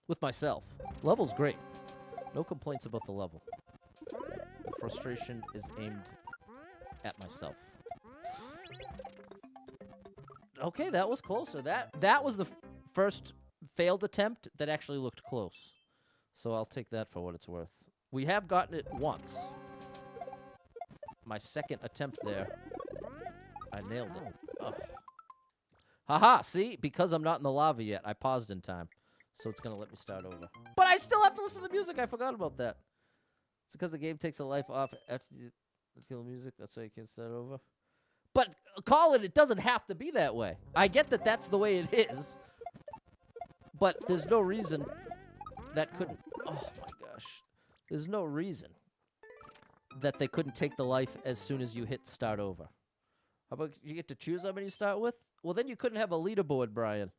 With myself. Level's great. No complaints about the level. The frustration is aimed at myself. Okay, that was closer. That was the first failed attempt that actually looked close. So I'll take that for what it's worth. We have gotten it once. My second attempt there, I nailed it. Oh. Haha, see? Because I'm not in the lava yet, I paused in time. So it's going to let me start over. But I still have to listen to the music. I forgot about that. It's because the game takes a life off after you kill the music. That's why you can't start over. But Colin, it doesn't have to be that way. I get that that's the way it is. But there's no reason that couldn't... Oh, my gosh. There's no reason that they couldn't take the life as soon as you hit start over. How about you get to choose how many you start with? Well, then you couldn't have a leaderboard, Brian.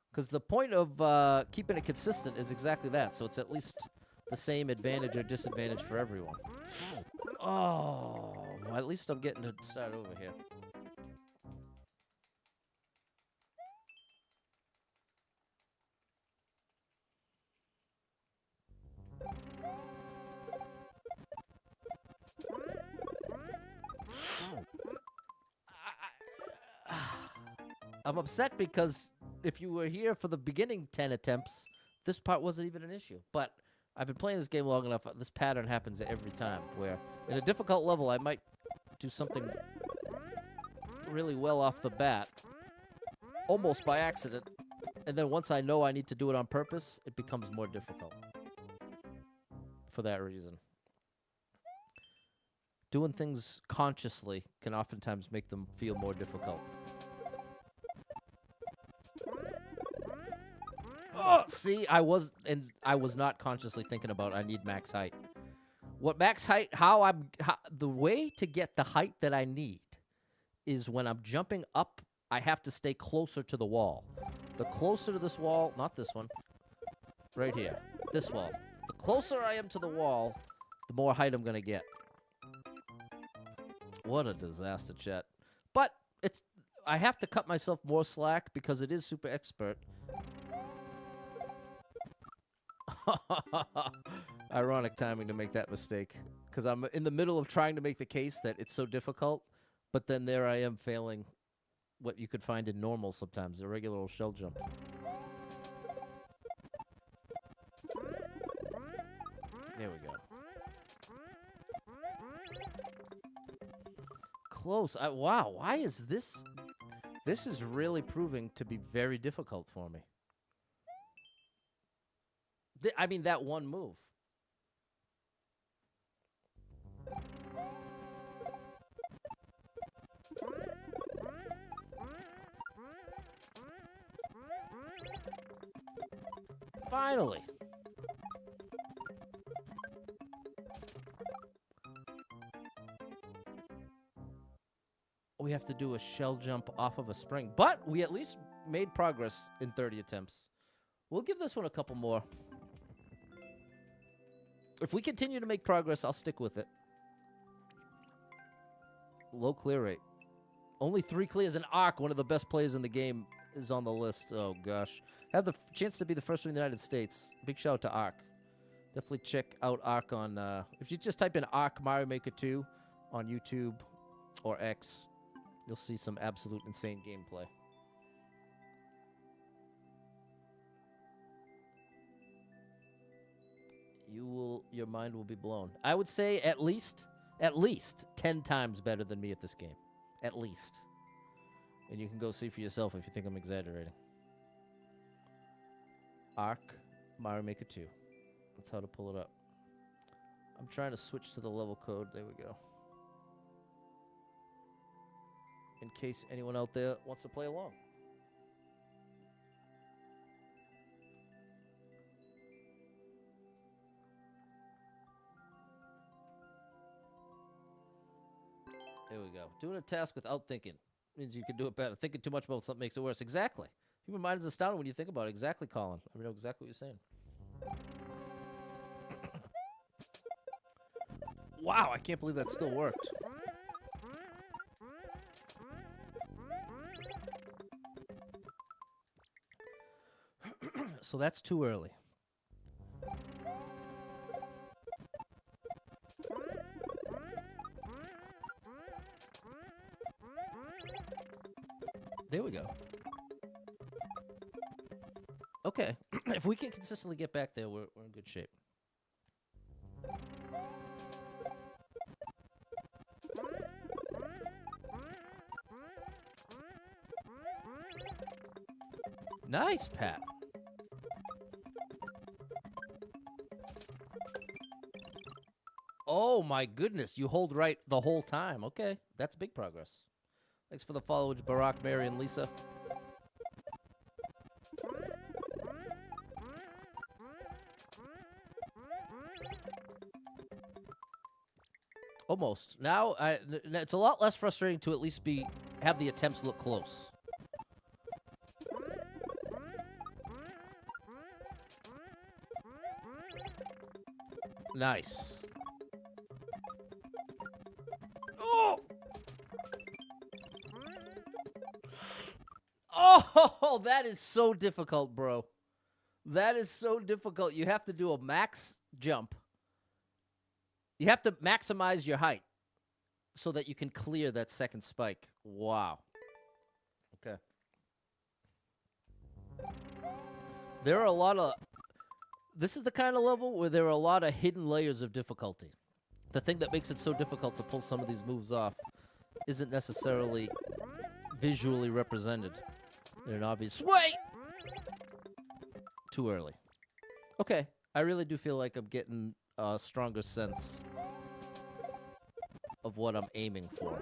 Because the point of keeping it consistent is exactly that. So it's at least the same advantage or disadvantage for everyone. Oh, well, at least I'm getting to start over here. I'm upset because if you were here for the beginning 10 attempts, this part wasn't even an issue. But I've been playing this game long enough. This pattern happens every time where in a difficult level, I might do something really well off the bat, almost by accident. And then once I know I need to do it on purpose, it becomes more difficult for that reason. Doing things consciously can oftentimes make them feel more difficult. Oh, see, I was not consciously thinking about I need max height. What max height? The way to get the height that I need is when I'm jumping up I have to stay closer to the wall. The closer to this wall, not this one, right here, this wall. The closer I am to the wall, the more height I'm going to get. What a disaster, chat. But I have to cut myself more slack because it is super expert. Ironic timing to make that mistake. Because I'm in the middle of trying to make the case that it's so difficult, but then there I am failing what you could find in normal sometimes, a regular old shell jump. There we go. Close. Wow, why is this? This is really proving to be very difficult for me. I mean, that one move. Finally. We have to do a shell jump off of a spring. But we at least made progress in 30 attempts. We'll give this one a couple more. If we continue to make progress, I'll stick with it. Low clear rate. Only 3 clears. And Ark, one of the best players in the game, is on the list. Oh, gosh. Have the chance to be the first one in the United States. Big shout out to Ark. Definitely check out Ark on... if you just type in Ark Mario Maker 2 on YouTube or X, you'll see some absolute insane gameplay. Your mind will be blown. I would say at least 10 times better than me at this game. At least. And you can go see for yourself if you think I'm exaggerating. Ark Mario Maker 2. That's how to pull it up. I'm trying to switch to the level code. There we go. In case anyone out there wants to play along. There we go. Doing a task without thinking means you can do it better. Thinking too much about something makes it worse. Exactly. Human mind is astounding when you think about it. Exactly, Colin. I know exactly what you're saying. Wow, I can't believe that still worked. So that's too early. There we go. Okay. If we can consistently get back there, we're in good shape. Nice, Pat. Oh my goodness, you hold right the whole time. Okay, that's big progress. Thanks for the follow, Barack, Mary, and Lisa. Almost. Now, it's a lot less frustrating to at least have the attempts look close. Nice. Oh! Oh, that is so difficult, bro. That is so difficult. You have to do a max jump. You have to maximize your height so that you can clear that second spike. Wow. Okay. There are a lot of... This is the kind of level where there are a lot of hidden layers of difficulty. The thing that makes it so difficult to pull some of these moves off isn't necessarily visually represented in an obvious way. Too early. Okay, I really do feel like I'm getting a stronger sense of what I'm aiming for.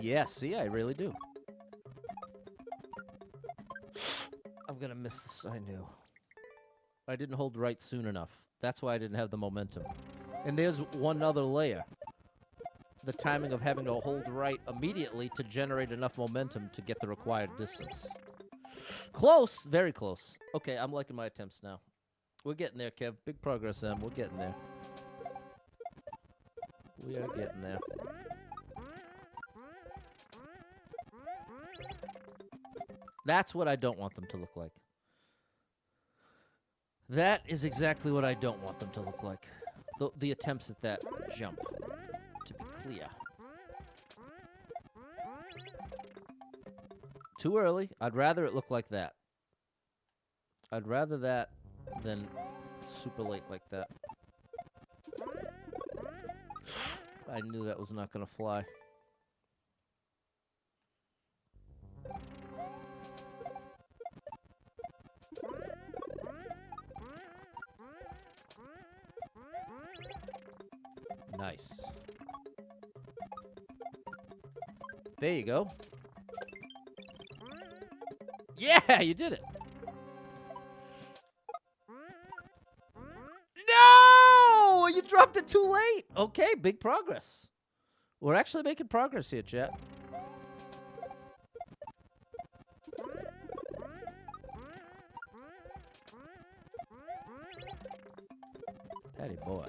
Yeah, see, I really do. I'm gonna miss this, I knew. I didn't hold right soon enough. That's why I didn't have the momentum. And there's one other layer. the timing of having to hold right immediately to generate enough momentum to get the required distance. Close, very close. Okay, I'm liking my attempts now. We're getting there, Kev. Big progress, Em. We're getting there. We are getting there. That's what I don't want them to look like. That is exactly what I don't want them to look like. The attempts at that jump, to be clear. Too early. I'd rather it look like that. I'd rather that than super late like that. I knew that was not going to fly. Nice. There you go. Yeah, you did it. No! You dropped it too late. Okay, big progress. We're actually making progress here, chat. Patty boy.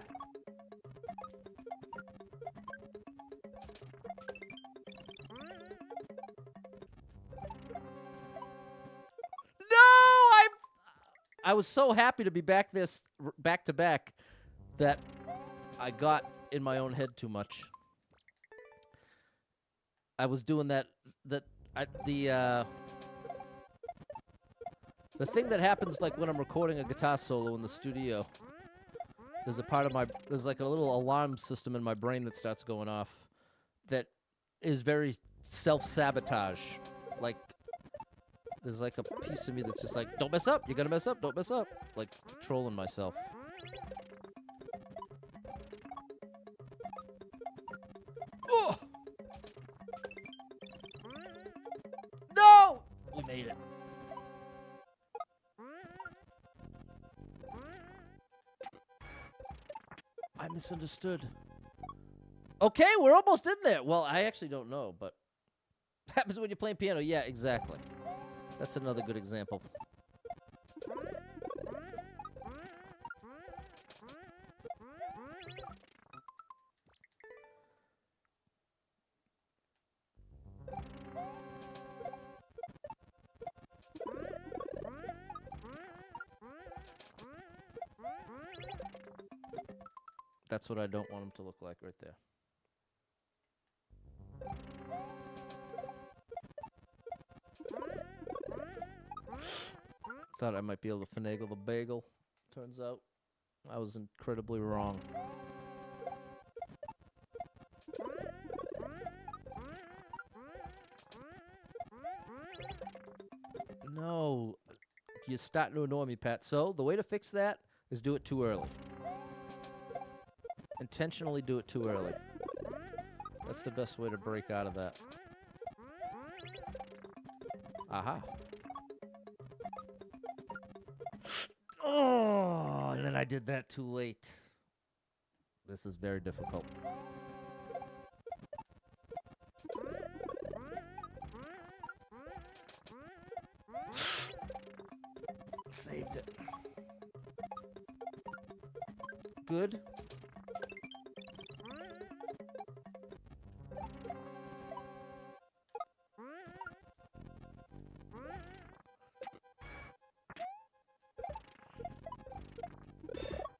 I was so happy to be back back to back that I got in my own head too much. I was doing the thing that happens like when I'm recording a guitar solo in the studio. There's like a little alarm system in my brain that starts going off that is very self-sabotage. Like, there's like a piece of me that's just like, don't mess up, you're gonna mess up, don't mess up. Like, trolling myself. Oh! No! We made it. I misunderstood. Okay, we're almost in there. Well, I actually don't know, but happens when you're playing piano. Yeah, exactly. That's another good example. That's what I don't want them to look like right there. Thought I might be able to finagle the bagel. Turns out I was incredibly wrong. No. You're starting to annoy me, Pat. So the way to fix that is do it too early. Intentionally do it too early. That's the best way to break out of that. Aha. Oh, and then I did that too late. This is very difficult. Saved it. Good.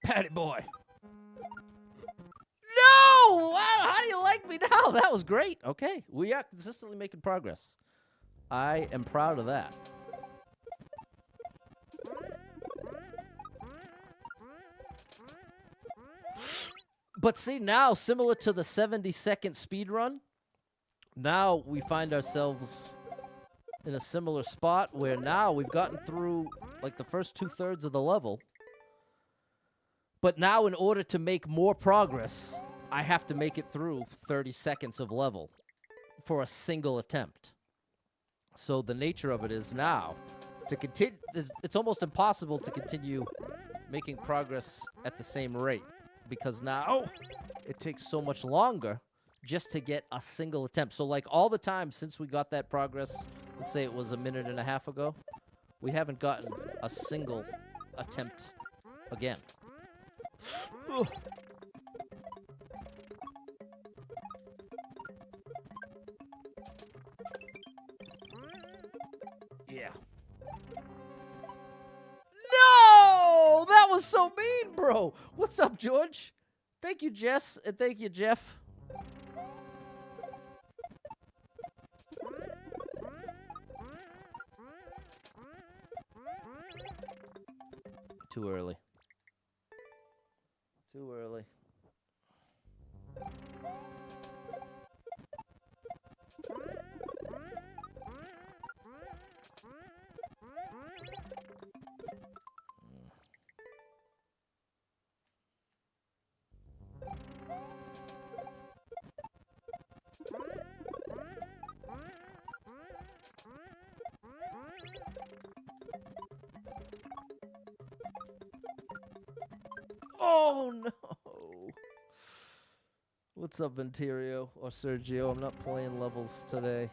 Patty boy. No! Wow, how do you like me now? That was great. Okay, we are consistently making progress. I am proud of that. But see, now, similar to the 70-second speed run, now we find ourselves in a similar spot where now we've gotten through like the first 2/3 of the level. But now, in order to make more progress, I have to make it through 30 seconds of level for a single attempt. So the nature of it is now, to continue, it's almost impossible to continue making progress at the same rate, because now it takes so much longer just to get a single attempt. So, like, all the time since we got that progress, let's say it was a minute and a half ago, we haven't gotten a single attempt again. Ugh. Yeah. No! That was so mean, bro. What's up, George? Thank you, Jess, and thank you, Jeff. Too early. Too early. Oh, no. What's up, Venterio or Sergio? I'm not playing levels today.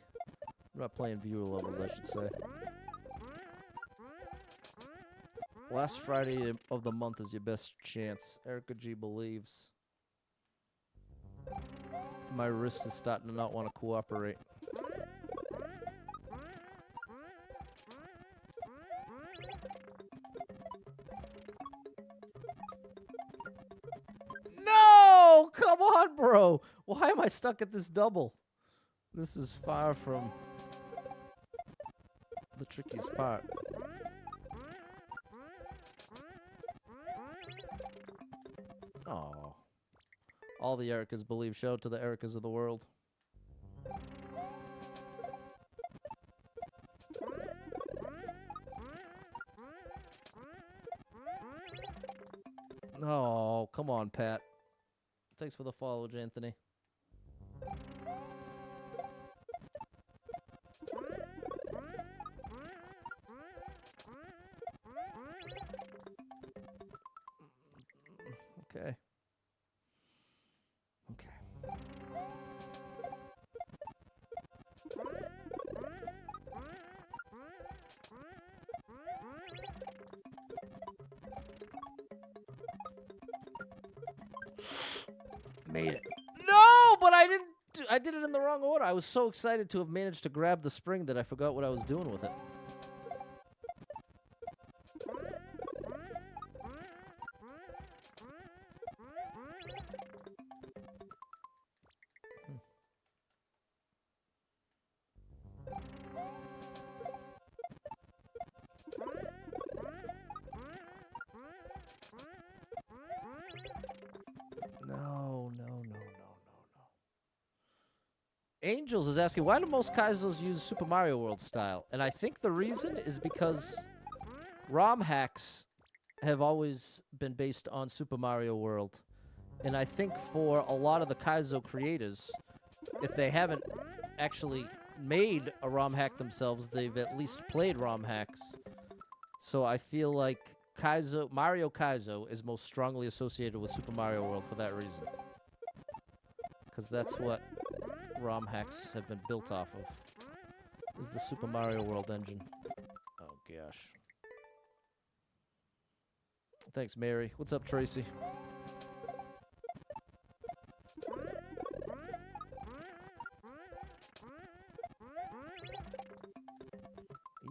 I'm not playing viewer levels, I should say. Last Friday of the month is your best chance. Erica G believes. My wrist is starting to not want to cooperate. No! Come on, bro! Why am I stuck at this double? This is far from the trickiest part. Oh. All the Ericas believe. Shout out to the Ericas of the world. Oh, come on, Pat. Thanks for the follow, Anthony. Okay. Okay. Made it. No, but I didn't. I did it in the wrong order. I was so excited to have managed to grab the spring that I forgot what I was doing with it. Angels is asking, why do most Kaizos use Super Mario World style? And I think the reason is because ROM hacks have always been based on Super Mario World. And I think for a lot of the Kaizo creators, if they haven't actually made a ROM hack themselves, they've at least played ROM hacks. So I feel like Mario Kaizo is most strongly associated with Super Mario World for that reason. Because that's what ROM hacks have been built off of, is the Super Mario World engine. Oh, gosh. Thanks, Mary. What's up, Tracy?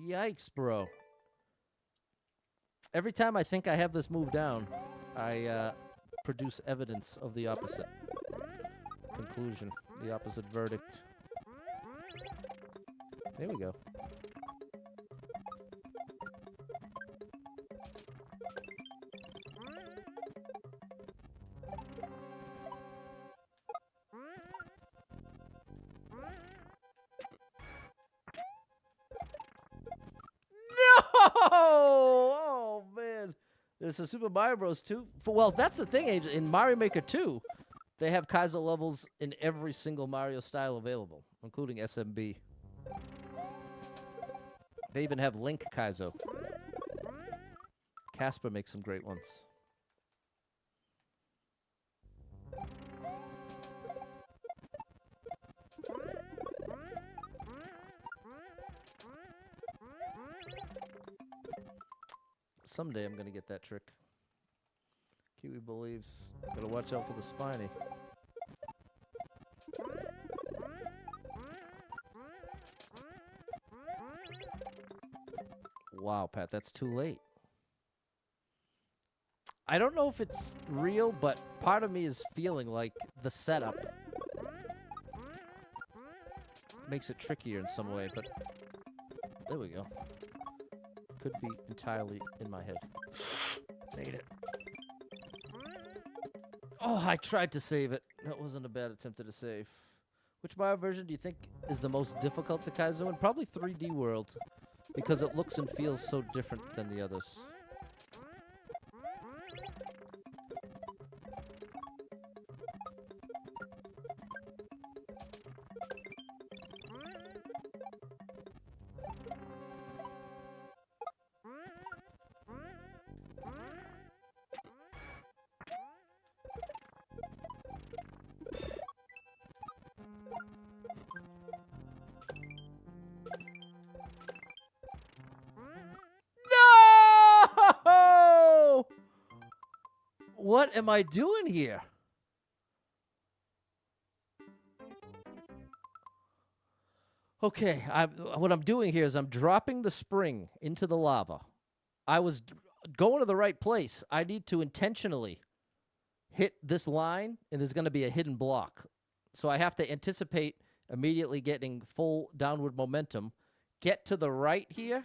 Yikes, bro. Every time I think I have this move down, I produce evidence of the opposite conclusion. The opposite verdict. There we go. No! Oh, man. There's a Super Mario Bros. 2. Well, that's the thing, Angel. In Mario Maker 2, they have Kaizo levels in every single Mario style available, including SMB. They even have Link Kaizo. Casper makes some great ones. Someday I'm gonna get that trick. Kiwi believes. Gotta watch out for the spiny. Wow, Pat, that's too late. I don't know if it's real, but part of me is feeling like the setup makes it trickier in some way, but there we go. Could be entirely in my head. Made it. Oh, I tried to save it. That wasn't a bad attempt at a save. Which Mario version do you think is the most difficult to Kaizo? And probably 3D World, because it looks and feels so different than the others. No! What am I doing here? Okay, what I'm doing here is I'm dropping the spring into the lava. I was going to the right place. I need to intentionally hit this line, and there's going to be a hidden block. So I have to anticipate immediately getting full downward momentum, get to the right here,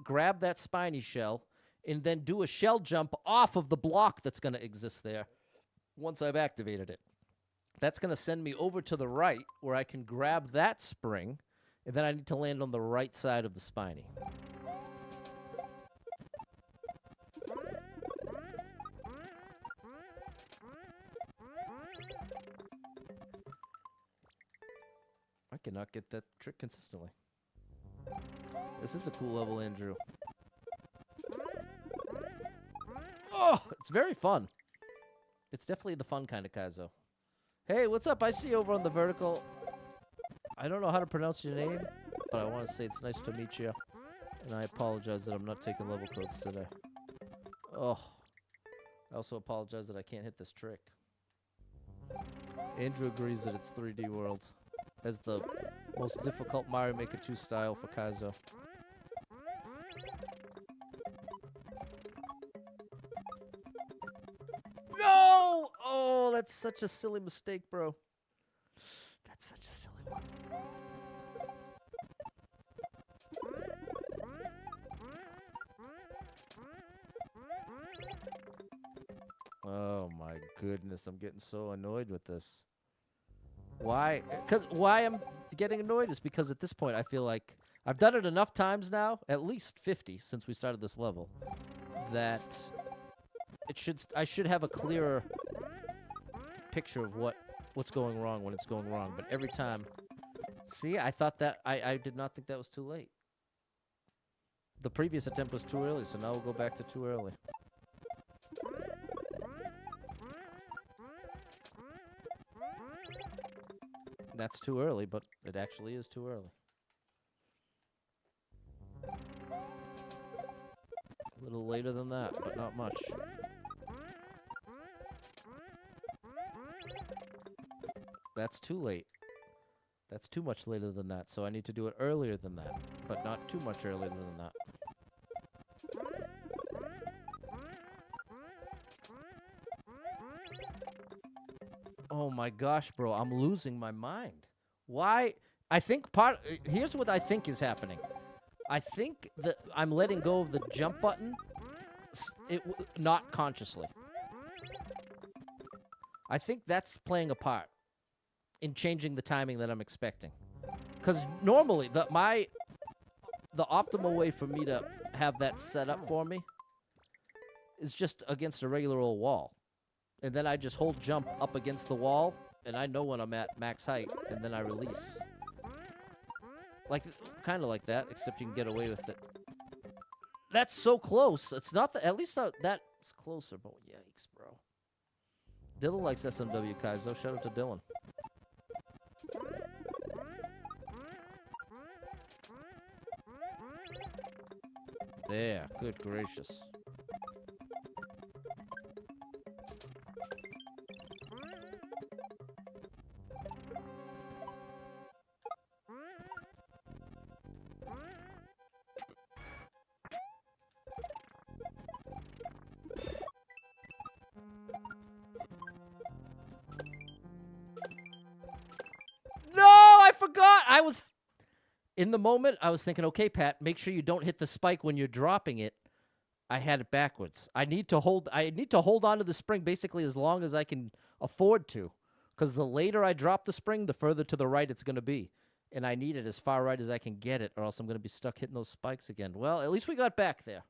grab that spiny shell, and then do a shell jump off of the block that's going to exist there once I've activated it. That's going to send me over to the right where I can grab that spring, and then I need to land on the right side of the spiny. I cannot get that trick consistently. This is a cool level, Andrew. Oh, it's very fun. It's definitely the fun kind of Kaizo. Hey, what's up? I see you over on the vertical. I don't know how to pronounce your name, but I want to say it's nice to meet you. And I apologize that I'm not taking level codes today. Oh. I also apologize that I can't hit this trick. Andrew agrees that it's 3D World as the most difficult Mario Maker 2 style for Kaizo. No! Oh, that's such a silly mistake, bro. That's such a silly one. Oh my goodness, I'm getting so annoyed with this. Why? Why I'm getting annoyed is because at this point I feel like I've done it enough times now, at least 50 since we started this level, that I should have a clearer picture of what's going wrong when it's going wrong. But every time, see, I thought that I did not think that was too late. The previous attempt was too early, so now we'll go back to too early. That's too early, but it actually is too early. A little later than that, but not much. That's too late. That's too much later than that, so I need to do it earlier than that, but not too much earlier than that. Oh my gosh, bro, I'm losing my mind. Why? I think here's what I think is happening. I think that I'm letting go of the jump button, not consciously. I think that's playing a part in changing the timing that I'm expecting. Because normally, the optimal way for me to have that set up for me is just against a regular old wall. And then I just hold jump up against the wall, and I know when I'm at max height, and then I release. Like, kind of like that, except you can get away with it. That's so close. It's not at least that's closer, but yikes, bro. Dylan likes SMW Kaizo. Shout out to Dylan. There, good gracious. forgot. I was in the moment. I was thinking, okay, Pat, make sure you don't hit the spike when you're dropping it. I had it backwards. I need to hold on to the spring basically as long as I can afford to, because the later I drop the spring, the further to the right it's going to be, and I need it as far right as I can get it, or else I'm going to be stuck hitting those spikes again. Well, at least we got back there.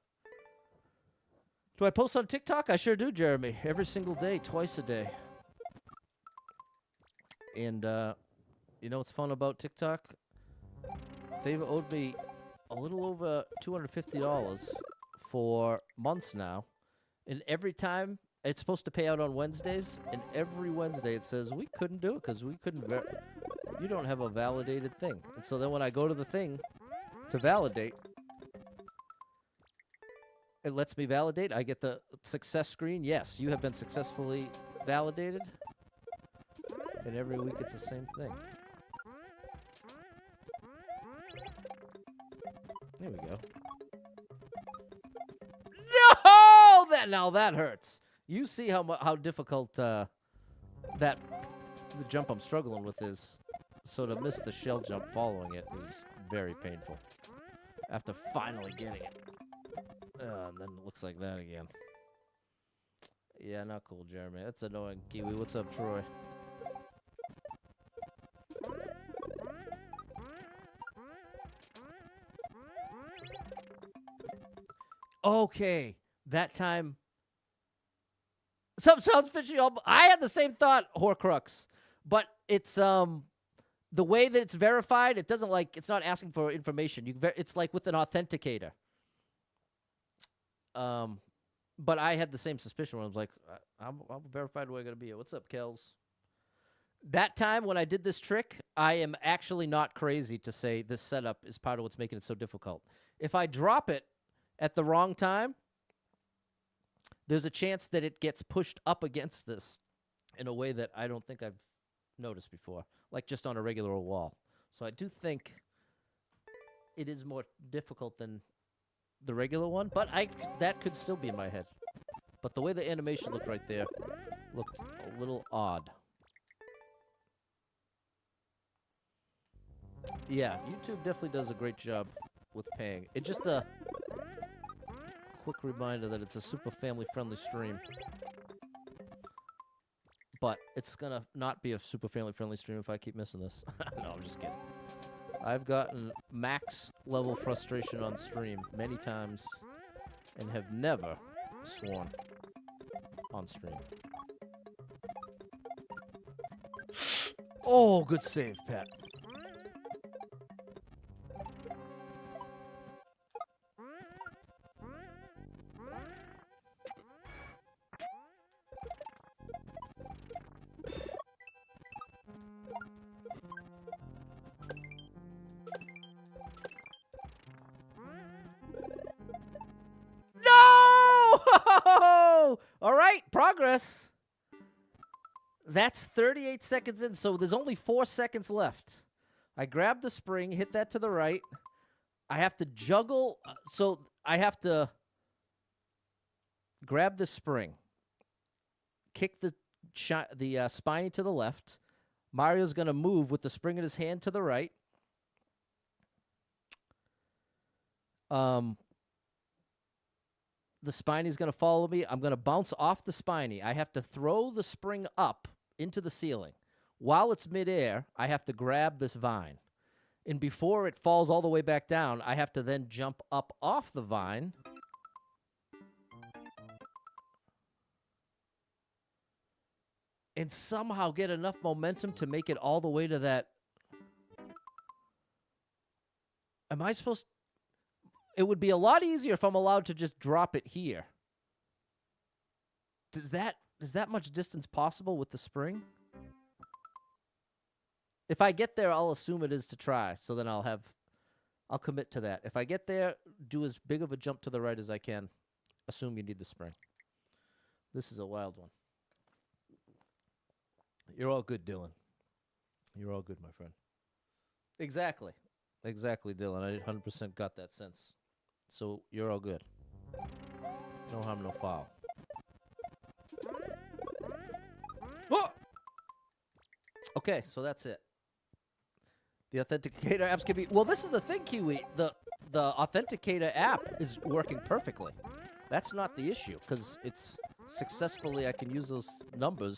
Do I post on TikTok? I sure do, Jeremy. Every single day, twice a day. And you know what's fun about TikTok? They've owed me a little over $250 for months now, and every time it's supposed to pay out on Wednesdays, and every Wednesday it says we couldn't do it because we couldn't. You don't have a validated thing. And so then when I go to the thing to validate, it lets me validate. I get the success screen. Yes, you have been successfully validated. And every week it's the same thing. There we go. No! Now that hurts. You see how difficult the jump I'm struggling with is. So to miss the shell jump following it is very painful. After finally getting it. And then it looks like that again. Yeah, not cool, Jeremy. That's annoying. Kiwi, what's up, Troy? Okay, that time. Some sounds fishy. I had the same thought, Horcrux, but it's the way that it's verified. It doesn't it's not asking for information. It's like with an authenticator. But I had the same suspicion when I was like, I'm verified where I gotta be. What's up, Kels? That time when I did this trick, I am actually not crazy to say this setup is part of what's making it so difficult. If I drop it at the wrong time, there's a chance that it gets pushed up against this in a way that I don't think I've noticed before, like just on a regular old wall. So I do think it is more difficult than the regular one, but that could still be in my head. But the way the animation looked right there looked a little odd. Yeah, YouTube definitely does a great job with paying. It just a quick reminder that it's a super family-friendly stream. But it's gonna not be a super family-friendly stream if I keep missing this. No, I'm just kidding. I've gotten max level frustration on stream many times and have never sworn on stream. Oh, good save, Pat. All right, progress. That's 38 seconds in, so there's only 4 seconds left. I grab the spring, hit that to the right. I have to juggle, so I have to grab the spring, kick the spiny to the left. Mario's going to move with the spring in his hand to the right. The spiny's going to follow me. I'm going to bounce off the spiny. I have to throw the spring up into the ceiling. While it's midair, I have to grab this vine. And before it falls all the way back down, I have to then jump up off the vine. And somehow get enough momentum to make it all the way to that. Am I supposed to? It would be a lot easier if I'm allowed to just drop it here. Is that much distance possible with the spring? If I get there, I'll assume it is to try. So then I'll commit to that. If I get there, do as big of a jump to the right as I can. Assume you need the spring. This is a wild one. You're all good, Dylan. You're all good, my friend. Exactly. Exactly, Dylan. I 100% got that sense. So you're all good. No harm, no foul. Oh! Okay, so that's it. The authenticator apps can be... Well, this is the thing, Kiwi. The authenticator app is working perfectly. That's not the issue, because it's successfully... I can use those numbers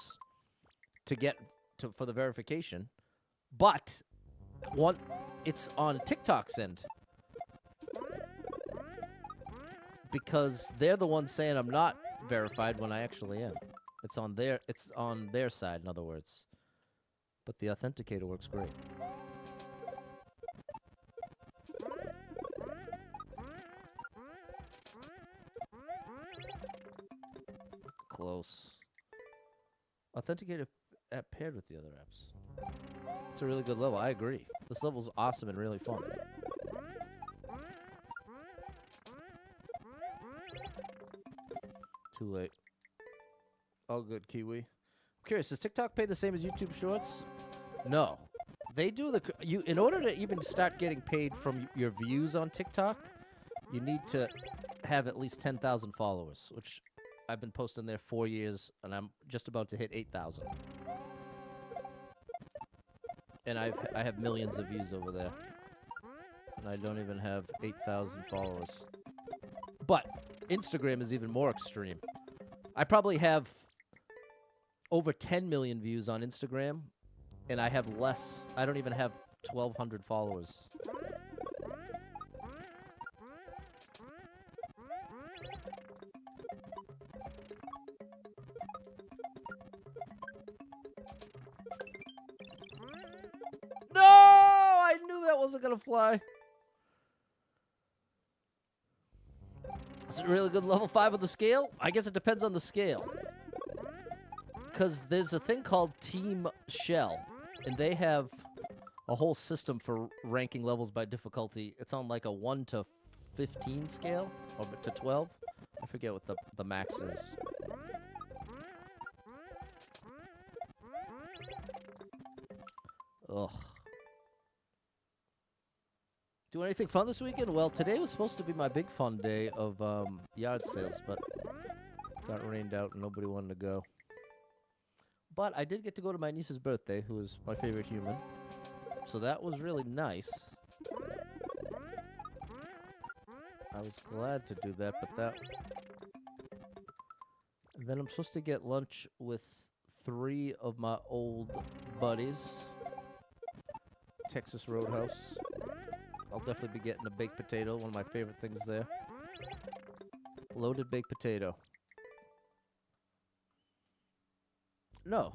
to get for the verification. But it's on TikTok's end. Because they're the ones saying I'm not verified when I actually am. It's on their side, in other words. But the authenticator works great. Close. Authenticator app paired with the other apps. It's a really good level. I agree. This level's awesome and really fun. Too late. All good, Kiwi. I'm curious, does TikTok pay the same as YouTube Shorts? No. They do in order to even start getting paid from your views on TikTok, you need to have at least 10,000 followers, which I've been posting there 4 years, and I'm just about to hit 8,000. And I have millions of views over there. And I don't even have 8,000 followers. But Instagram is even more extreme. I probably have over 10 million views on Instagram, and I have less. I don't even have 1,200 followers. No! I knew that wasn't gonna fly. Is it really good level 5 of the scale? I guess it depends on the scale. Because there's a thing called Team Shell, and they have a whole system for ranking levels by difficulty. It's on like a 1 to 15 scale, or to 12. I forget what the max is. Ugh. Do anything fun this weekend? Well, today was supposed to be my big fun day of yard sales, but got rained out and nobody wanted to go. But I did get to go to my niece's birthday, who is my favorite human. So that was really nice. I was glad to do that, but that... And then I'm supposed to get lunch with 3 of my old buddies. Texas Roadhouse. I'll definitely be getting a baked potato, one of my favorite things there. Loaded baked potato. No.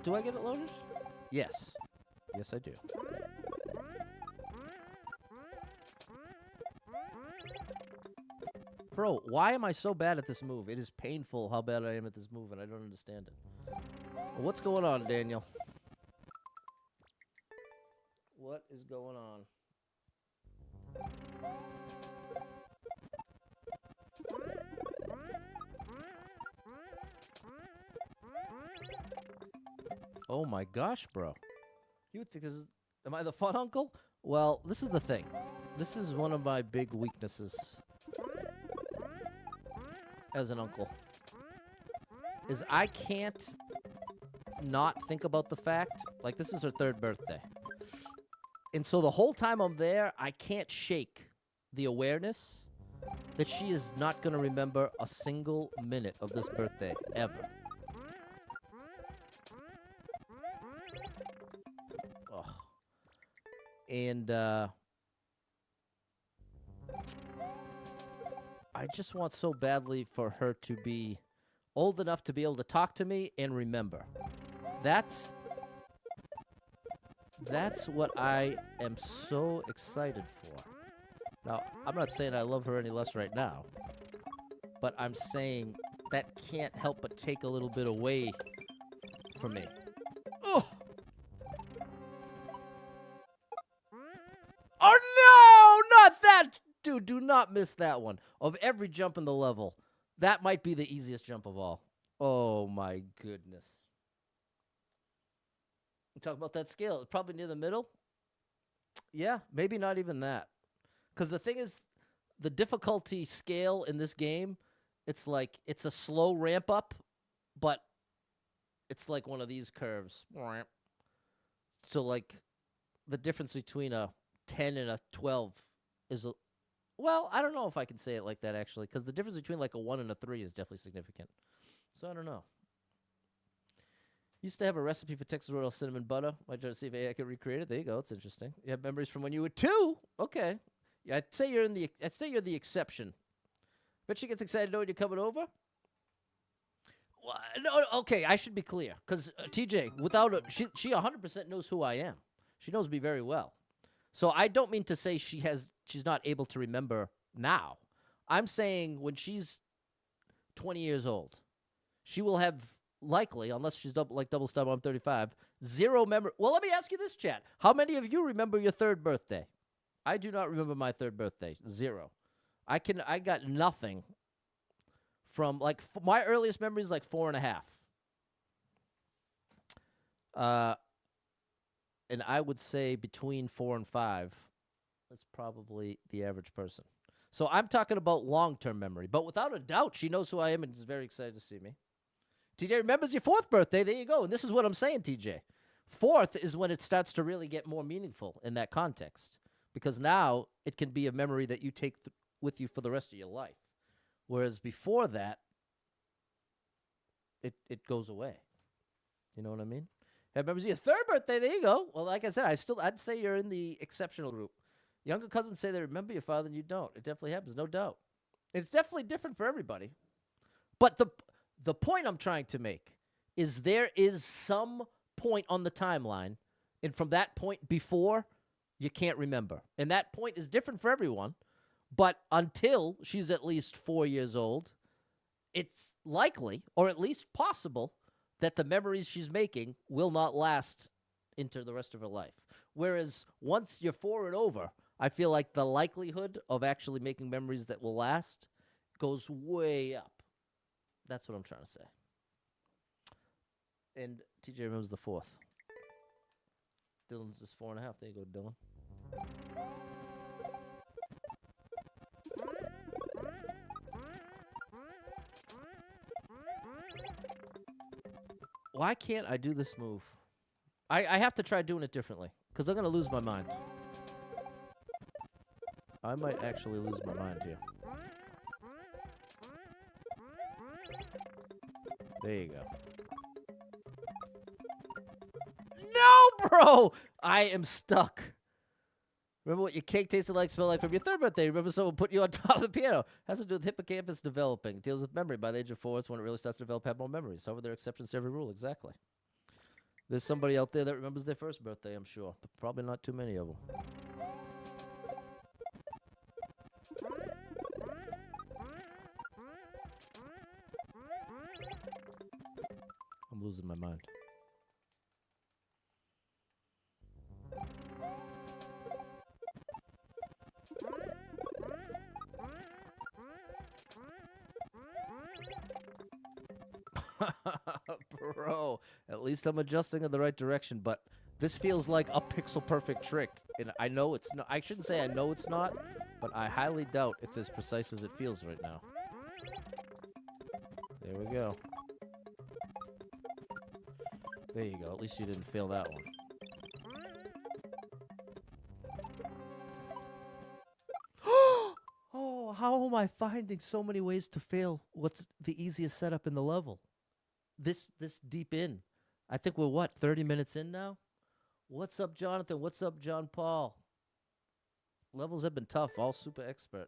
Do I get it loaded? Yes. Yes, I do. Bro, why am I so bad at this move? It is painful how bad I am at this move, and I don't understand it. What's going on, Daniel? What is going on? Oh my gosh, bro. You would think this is... Am I the fun uncle? Well, this is the thing. This is one of my big weaknesses as an uncle. Is I can't not think about the fact, like this is her 3rd birthday. And so the whole time I'm there, I can't shake the awareness that she is not going to remember a single minute of this birthday, ever. Ugh. And, I just want so badly for her to be old enough to be able to talk to me and remember. That's what I am so excited for. Now, I'm not saying I love her any less right now, but I'm saying that can't help but take a little bit away from me. Oh! Oh no! Not that! Dude, do not miss that one. Of every jump in the level, that might be the easiest jump of all. Oh my goodness. Talk about that scale. Probably near the middle. Yeah, maybe not even that. Because the thing is, the difficulty scale in this game, it's like, it's a slow ramp up, but it's like one of these curves. So like, the difference between a 10 and a 12 is a well, I don't know if I can say it like that actually, because the difference between like a 1 and a 3 is definitely significant. So I don't know. Used to have a recipe for Texas Royal cinnamon butter. I tried to see if I could recreate it. There you go. It's interesting. You have memories from when you were 2. Okay. Yeah, I'd say you're the exception. Bet she gets excited knowing you're coming over. Well, no, okay. I should be clear because TJ, she 100% knows who I am. She knows me very well. So I don't mean to say she's not able to remember now. I'm saying when she's 20 years old, she will have likely, unless she's double star, I'm 35, zero memory. Well, let me ask you this, chat. How many of you remember your 3rd birthday? I do not remember my 3rd birthday. 0. I got nothing from my earliest memory is like 4.5. And I would say between 4 and 5 is probably the average person. So I'm talking about long-term memory. But without a doubt, she knows who I am and is very excited to see me. TJ remembers your 4th birthday. There you go. And this is what I'm saying, TJ. 4th is when it starts to really get more meaningful in that context. Because now it can be a memory that you take with you for the rest of your life. Whereas before that, it goes away. You know what I mean? Remembers your 3rd birthday. There you go. Well, like I said, I'd say you're in the exceptional group. Younger cousins say they remember your father and you don't. It definitely happens, no doubt. It's definitely different for everybody. But the point I'm trying to make is there is some point on the timeline, and from that point before, you can't remember. And that point is different for everyone. But until she's at least 4 years old, it's likely, or at least possible, that the memories she's making will not last into the rest of her life. Whereas once you're 4 and over, I feel like the likelihood of actually making memories that will last goes way up. That's what I'm trying to say. And TJ remembers the 4th. Dylan's just 4.5. There you go, Dylan. Why can't I do this move? I have to try doing it differently, because I'm going to lose my mind. I might actually lose my mind here. There you go. No, bro! I am stuck. Remember what your cake tasted like, smelled like from your 3rd birthday. Remember someone put you on top of the piano. Has to do with hippocampus developing. Deals with memory. By the age of 4, it's when it really starts to develop, have more memories. However, there are exceptions to every rule. Exactly. There's somebody out there that remembers their 1st birthday, I'm sure. But probably not too many of them. I'm losing my mind. Bro, at least I'm adjusting in the right direction, but this feels like a pixel perfect trick. And I know it's not. I shouldn't say I know it's not, but I highly doubt it's as precise as it feels right now. There we go. There you go. At least you didn't fail that one. Oh, how am I finding so many ways to fail what's the easiest setup in the level? This deep in. I think we're, 30 minutes in now? What's up, Jonathan? What's up, John Paul? Levels have been tough. All super expert.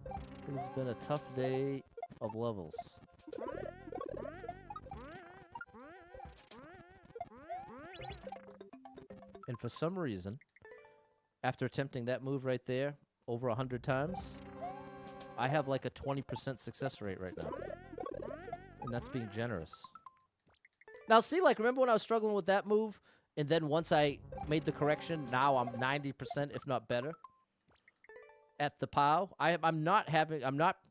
It has been a tough day of levels. And for some reason, after attempting that move right there over 100 times, I have like a 20% success rate right now. And that's being generous. Now, see, like, remember when I was struggling with that move? And then once I made the correction, now I'm 90%, if not better, at the POW. I'm not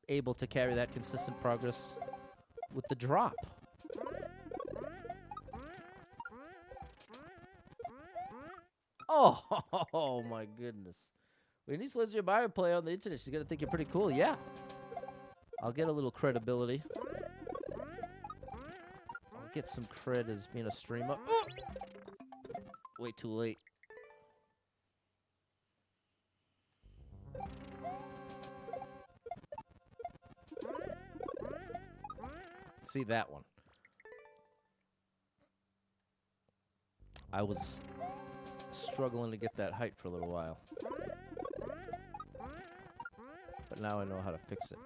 able to carry that consistent progress with the drop. Oh my goodness. When these Lindsay Meyer play on the internet, she's going to think you're pretty cool. Yeah. I'll get a little credibility. I'll get some cred as being a streamer. Way too late. See that one. I was struggling to get that height for a little while. But now I know how to fix it.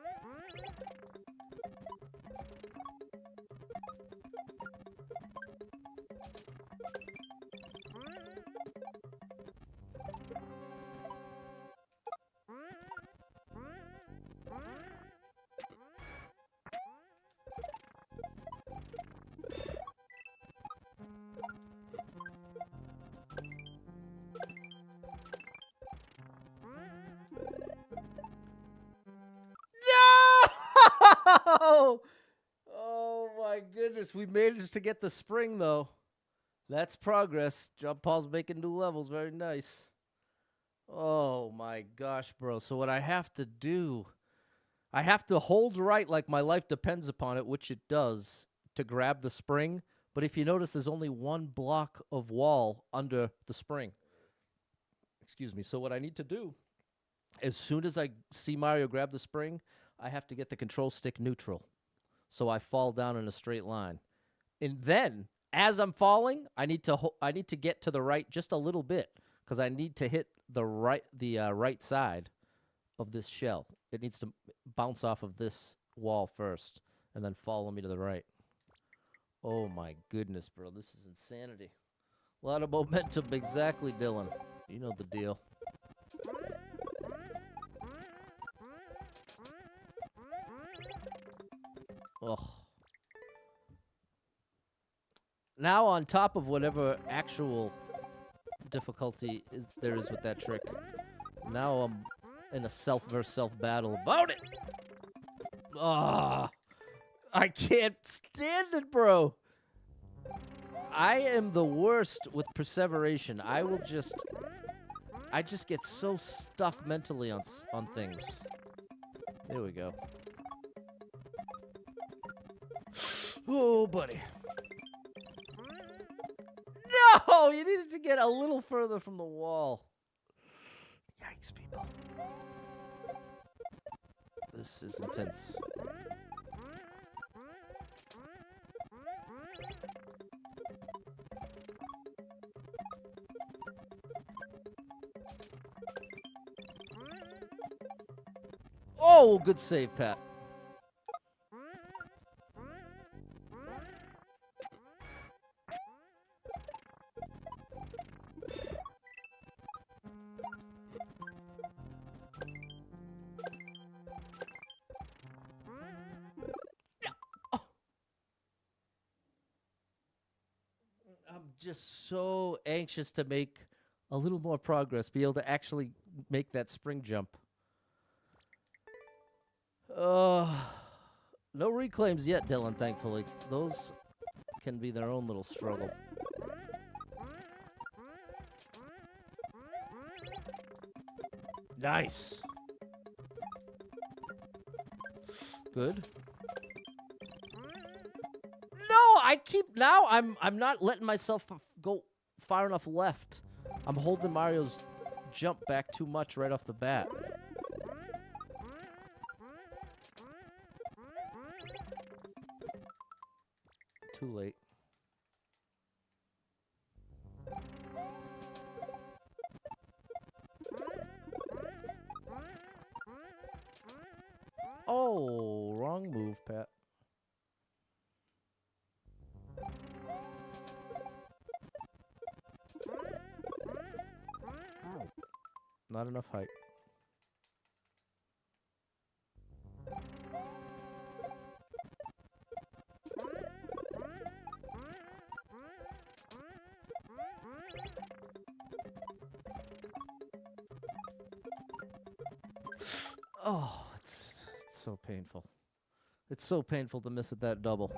No! Oh my goodness, we managed to get the spring though. That's progress. Jump Paul's making new levels. Very nice. Oh my gosh, bro. So what I have to do, I have to hold right like my life depends upon it, which it does, to grab the spring. But if you notice, there's only one block of wall under the spring. Excuse me. So what I need to do, as soon as I see Mario grab the spring, I have to get the control stick neutral. So I fall down in a straight line. And then, as I'm falling, I need to get to the right just a little bit, because I need to hit the right side of this shell. It needs to bounce off of this wall first, and then follow me to the right. Oh my goodness, bro, this is insanity. A lot of momentum, exactly, Dylan. You know the deal. Ugh. Now on top of whatever actual difficulty there is with that trick, now I'm in a self versus self battle about it. Ah, I can't stand it, bro. I am the worst with perseveration. I just get so stuck mentally on things. There we go. Oh, buddy. No, you needed to get a little further from the wall. Yikes, people. This is intense. Oh, good save, Pat. I'm just so anxious to make a little more progress, be able to actually make that spring jump. No reclaims yet, Dylan, thankfully. Those can be their own little struggle. Nice. Good. No, I'm not letting myself go far enough left. I'm holding Mario's jump back too much right off the bat. Too late. Oh, wrong move, Pat. Not enough height. Oh, it's so painful. It's so painful to miss at that double.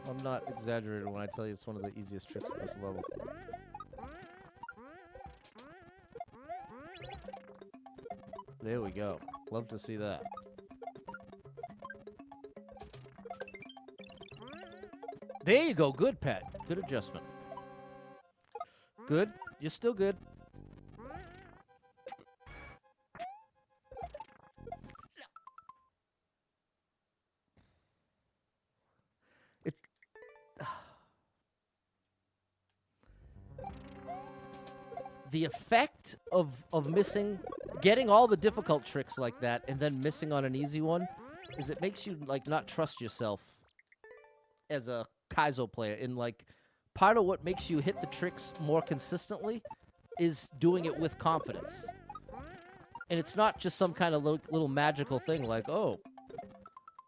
I'm not exaggerating when I tell you it's one of the easiest tricks at this level. There we go. Love to see that. There you go. Good, Pat. Good adjustment. Good. You're still good. It's the effect of missing, getting all the difficult tricks like that, and then missing on an easy one, is it makes you like not trust yourself as a Kaizo player. And like, part of what makes you hit the tricks more consistently is doing it with confidence. And it's not just some kind of little magical thing like, oh,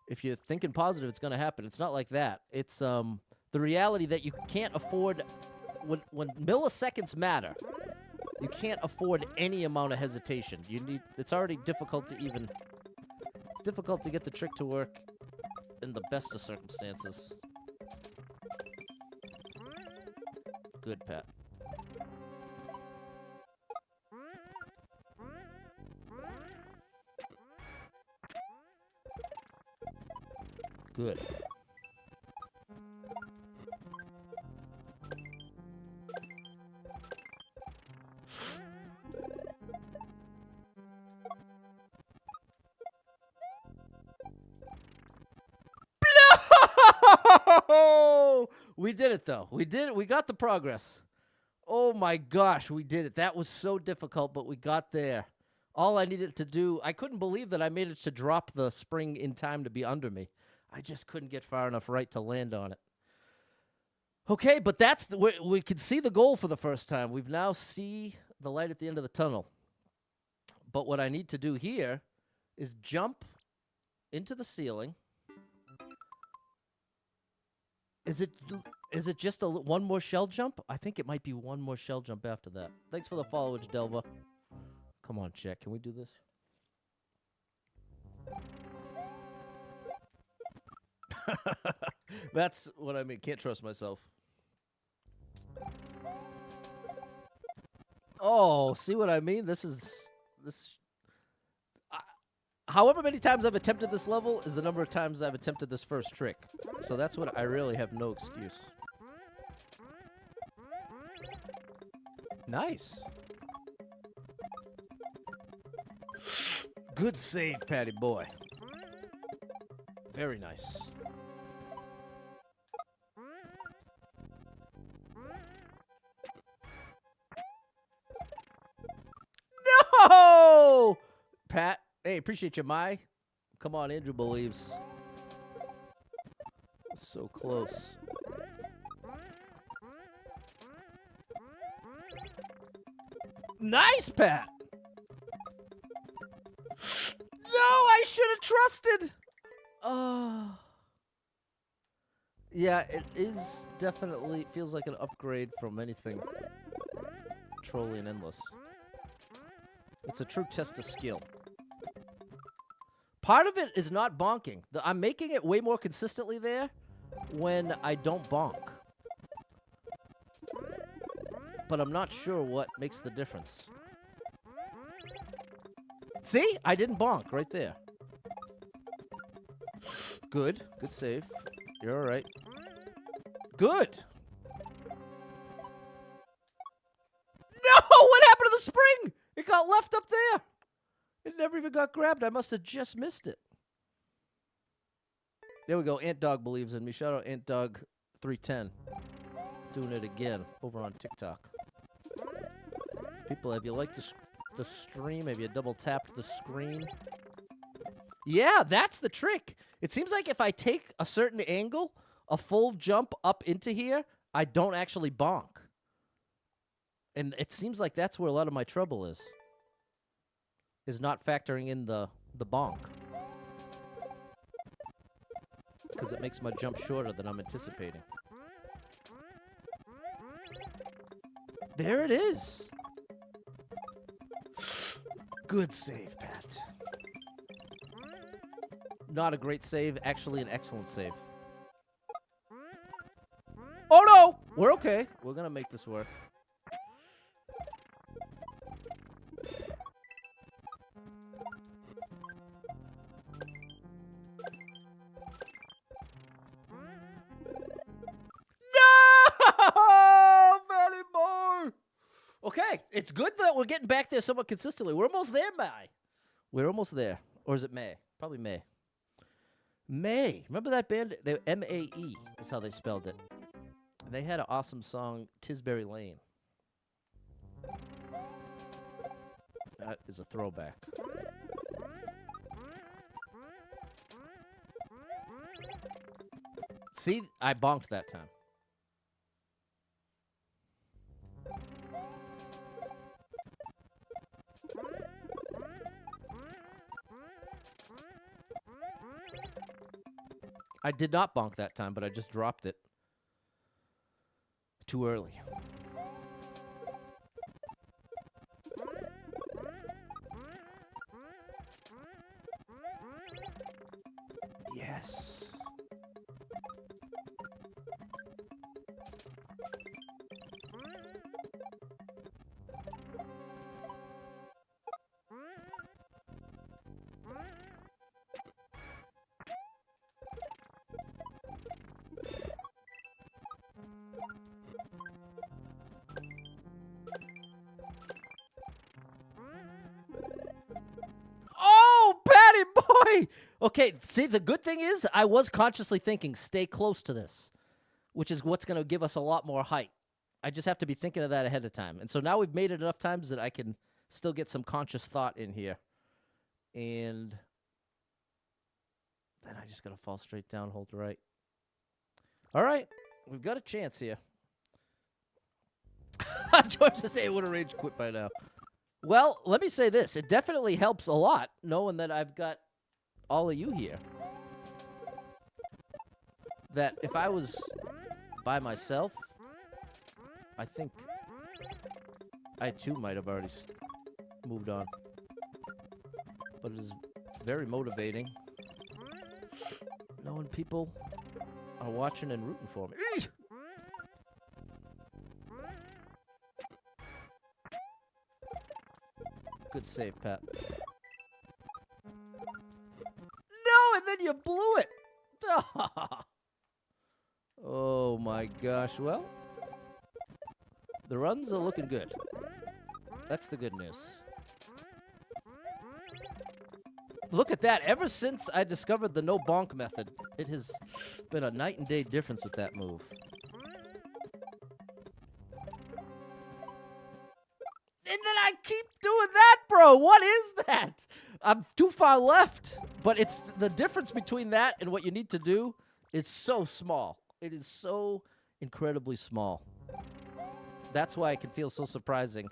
if you're thinking positive, it's going to happen. It's not like that. It's the reality that you can't afford, when milliseconds matter, you can't afford any amount of hesitation. It's already difficult to it's difficult to get the trick to work in the best of circumstances. Good, Pat. Good. We did it, though. We did it. We got the progress. Oh, my gosh. We did it. That was so difficult, but we got there. All I needed to do, I couldn't believe that I managed to drop the spring in time to be under me. I just couldn't get far enough right to land on it. Okay, but we could see the goal for the first time. We've now see the light at the end of the tunnel. But what I need to do here is jump into the ceiling. Is it just one more shell jump? I think it might be one more shell jump after that. Thanks for the followage, Delva. Come on, check. Can we do this? That's what I mean. Can't trust myself. Oh, see what I mean? This. However many times I've attempted this level is the number of times I've attempted this first trick. So that's what I really have no excuse. Nice. Good save, Patty boy. Very nice. No! Pat, hey, appreciate you, Mai. Come on, Andrew believes. So close. Nice, Pat. No, I should have trusted. Oh. Yeah, it is definitely feels like an upgrade from anything Trolly and Endless. It's a true test of skill. Part of it is not bonking. I'm making it way more consistently there when I don't bonk. But I'm not sure what makes the difference. See? I didn't bonk right there. Good. Good save. You're all right. Good. No! What happened to the spring? It got left up there. It never even got grabbed. I must have just missed it. There we go. Ant Dog believes in me. Shout out Ant Dog 310. Doing it again over on TikTok. People, have you liked the stream? Have you double tapped the screen? Yeah, that's the trick. It seems like if I take a certain angle, a full jump up into here, I don't actually bonk. And it seems like that's where a lot of my trouble is not factoring in the bonk. Because it makes my jump shorter than I'm anticipating. There it is. Good save, Pat. Not a great save, actually an excellent save. Oh no! We're okay. We're gonna make this work. No! Matty boy! Okay, it's good that we're getting back there somewhat consistently. We're almost there, May. We're almost there. Or is it May? Probably May. May. Remember that band? They M-A-E is how they spelled it. They had an awesome song, Tisbury Lane. That is a throwback. See, I bonked that time. I did not bonk that time, but I just dropped it too early. Yes. Oh, Patty boy! Okay, see, the good thing is I was consciously thinking, stay close to this, which is what's going to give us a lot more height. I just have to be thinking of that ahead of time. And so now we've made it enough times that I can still get some conscious thought in here. And then I just got to fall straight down, hold right. All right, we've got a chance here. George is saying, would have rage quit by now. Well, let me say this. It definitely helps a lot knowing that I've got all of you here. That if I was by myself, I think I too might have already moved on. But it is very motivating knowing people are watching and rooting for me. Eesh! Good save, Pat. No, and then you blew it. Oh my gosh. Well, the runs are looking good. That's the good news. Look at that. Ever since I discovered the no bonk method, it has been a night and day difference with that move. And then I keep doing that, bro. What is that? I'm too far left. But it's the difference between that and what you need to do is so small. It is so incredibly small. That's why it can feel so surprising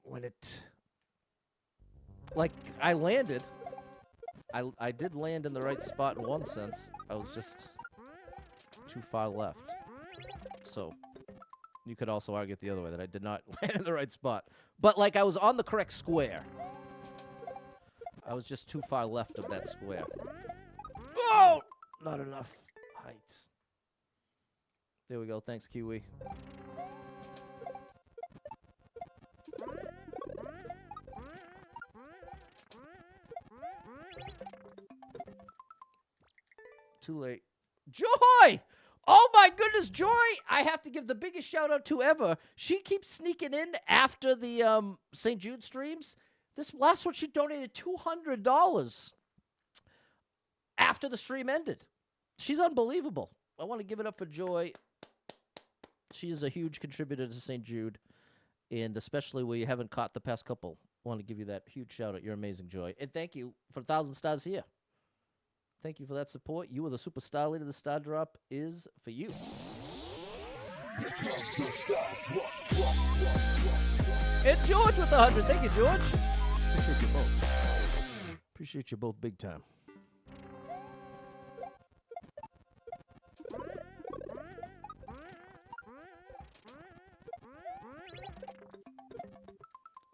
when it... Like, I landed. I did land in the right spot in one sense. I was just too far left. So... You could also argue it the other way, that I did not land in the right spot. But, like, I was on the correct square. I was just too far left of that square. Oh! Not enough height. There we go. Thanks, Kiwi. Too late. Joy! Oh my goodness, Joy! I have to give the biggest shout out to ever. She keeps sneaking in after the St. Jude streams. This last one, she donated $200 after the stream ended. She's unbelievable. I want to give it up for Joy. She is a huge contributor to St. Jude, and especially where you haven't caught the past couple. I want to give you that huge shout out. You're amazing, Joy. And thank you for 1,000 stars here. Thank you for that support. You are the superstar leader. The star drop is for you. And George with 100. Thank you, George. Appreciate you both. Appreciate you both big time.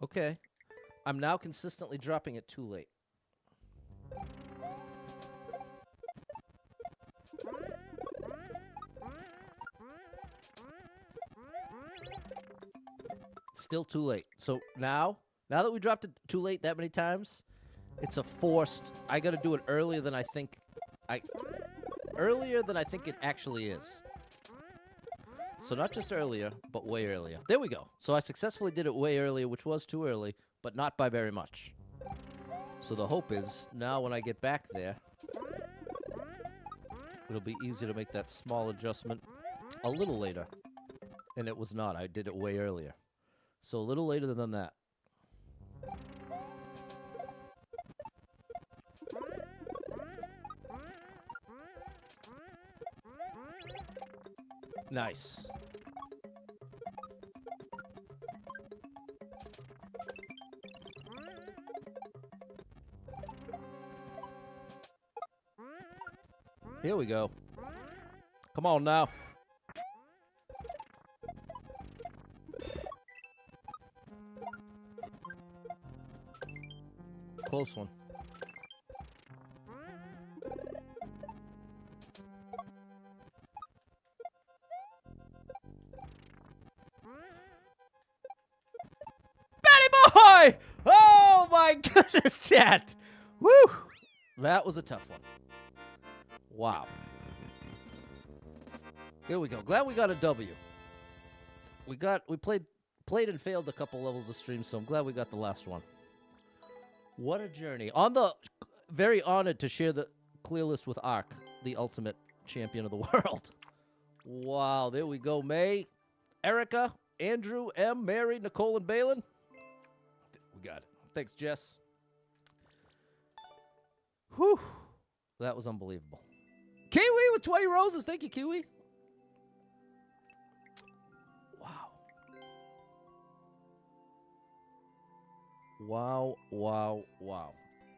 Okay. I'm now consistently dropping it too late. Still too late. So now that we dropped it too late that many times, it's a forced. I got to do it earlier than I think it actually is. So not just earlier, but way earlier. There we go. So I successfully did it way earlier, which was too early, but not by very much. So the hope is, now when I get back there, it'll be easier to make that small adjustment a little later. And it was not. I did it way earlier. So a little later than that. Nice. Here we go. Come on now. Close one. Boy! Oh my goodness, chat! Woo! That was a tough one. Wow. Here we go. Glad we got a W. We played and failed a couple levels of stream, so I'm glad we got the last one. What a journey. Very honored to share the clear list with Ark, the ultimate champion of the world. Wow, there we go. May, Erica, Andrew, M, Mary, Nicole, and Balin. We got it. Thanks, Jess. Whew. That was unbelievable. Kiwi with 20 roses. Thank you, Kiwi. Wow. Wow, wow, wow.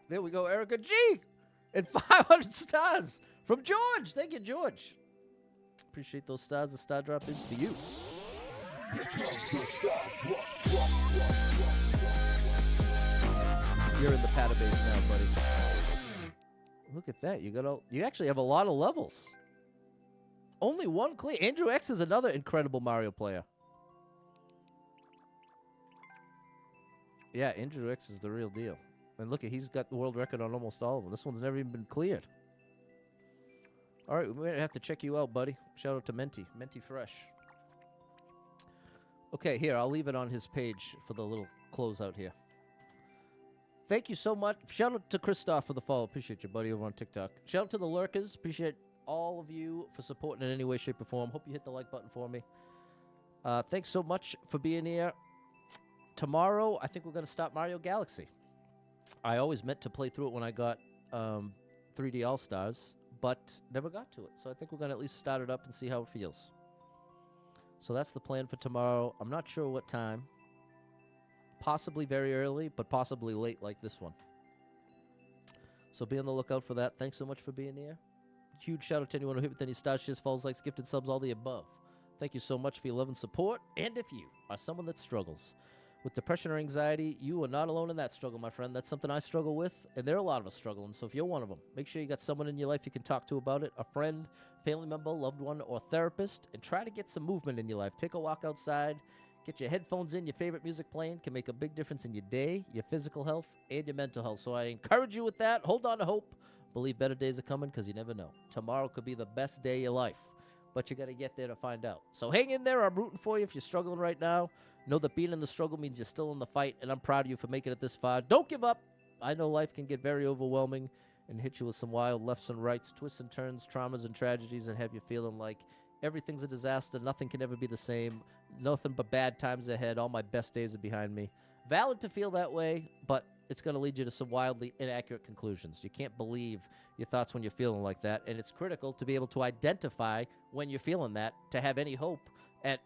There we go, Erica G. And 500 stars from George. Thank you, George. Appreciate those stars. The star drop is for you. You're in the paddle base now, buddy. Look at that. You actually have a lot of levels. Only one clear. Andrew X is another incredible Mario player. Yeah, Andrew X is the real deal. And look, he's got the world record on almost all of them. This one's never even been cleared. All right, we're going to have to check you out, buddy. Shout out to Menti. Menti Fresh. Okay, here, I'll leave it on his page for the little closeout here. Thank you so much. Shout out to Christoph for the follow. Appreciate you, buddy, over on TikTok. Shout out to the lurkers. Appreciate all of you for supporting in any way, shape, or form. Hope you hit the like button for me. Thanks so much for being here. Tomorrow, I think we're going to start Mario Galaxy. I always meant to play through it when I got 3D All-Stars, but never got to it. So I think we're going to at least start it up and see how it feels. So that's the plan for tomorrow. I'm not sure what time. Possibly very early, but possibly late like this one. So be on the lookout for that. Thanks so much for being here. Huge shout out to anyone who hit with any stars, shares, follows, likes, gifted subs, all the above. Thank you so much for your love and support. And if you are someone that struggles with depression or anxiety, you are not alone in that struggle, my friend. That's something I struggle with, and there are a lot of us struggling. So if you're one of them, make sure you got someone in your life you can talk to about it, a friend, family member, loved one, or therapist, and try to get some movement in your life. Take a walk outside. Get your headphones in, your favorite music playing can make a big difference in your day, your physical health, and your mental health. So I encourage you with that. Hold on to hope. Believe better days are coming because you never know. Tomorrow could be the best day of your life, but you got to get there to find out. So hang in there. I'm rooting for you if you're struggling right now. Know that being in the struggle means you're still in the fight, and I'm proud of you for making it this far. Don't give up. I know life can get very overwhelming and hit you with some wild lefts and rights, twists and turns, traumas and tragedies, and have you feeling like everything's a disaster. Nothing can ever be the same. Nothing but bad times ahead. All my best days are behind me. Valid to feel that way, but it's going to lead you to some wildly inaccurate conclusions. You can't believe your thoughts when you're feeling like that, and it's critical to be able to identify when you're feeling that to have any hope at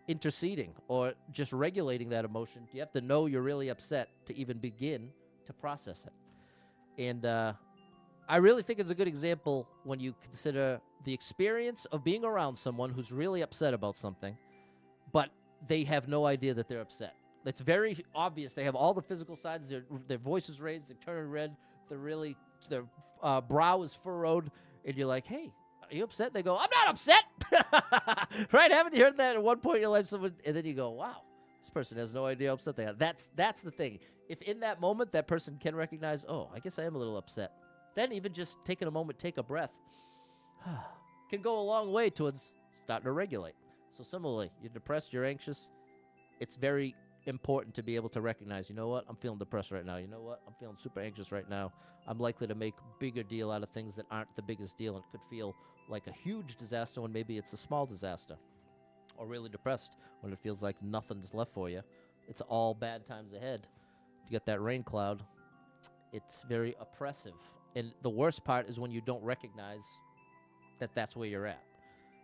interceding or just regulating that emotion. You have to know you're really upset to even begin to process it. And I really think it's a good example when you consider the experience of being around someone who's really upset about something, but they have no idea that they're upset. It's very obvious. They have all the physical signs. Their voice is raised. They're turning red. Their brow is furrowed. And you're like, hey, are you upset? They go, I'm not upset. Right? Haven't you heard that at one point in your life? And then you go, wow, this person has no idea how upset they are. That's the thing. If in that moment that person can recognize, oh, I guess I am a little upset, then even just taking a moment, take a breath, can go a long way towards starting to regulate. So similarly, you're depressed, you're anxious. It's very important to be able to recognize, you know what, I'm feeling depressed right now. You know what, I'm feeling super anxious right now. I'm likely to make bigger deal out of things that aren't the biggest deal and could feel like a huge disaster when maybe it's a small disaster. Or really depressed when it feels like nothing's left for you. It's all bad times ahead. To get that rain cloud, it's very oppressive. And the worst part is when you don't recognize that that's where you're at.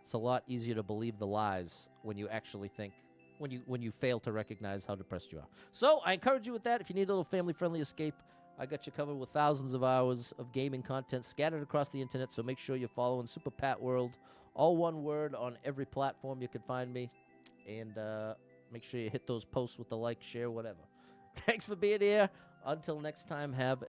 It's a lot easier to believe the lies when you actually think, when you fail to recognize how depressed you are. So I encourage you with that. If you need a little family-friendly escape, I got you covered with thousands of hours of gaming content scattered across the internet. So make sure you're following Super Pat World, all one word, on every platform you can find me, and make sure you hit those posts with the like, share, whatever. Thanks for being here. Until next time, have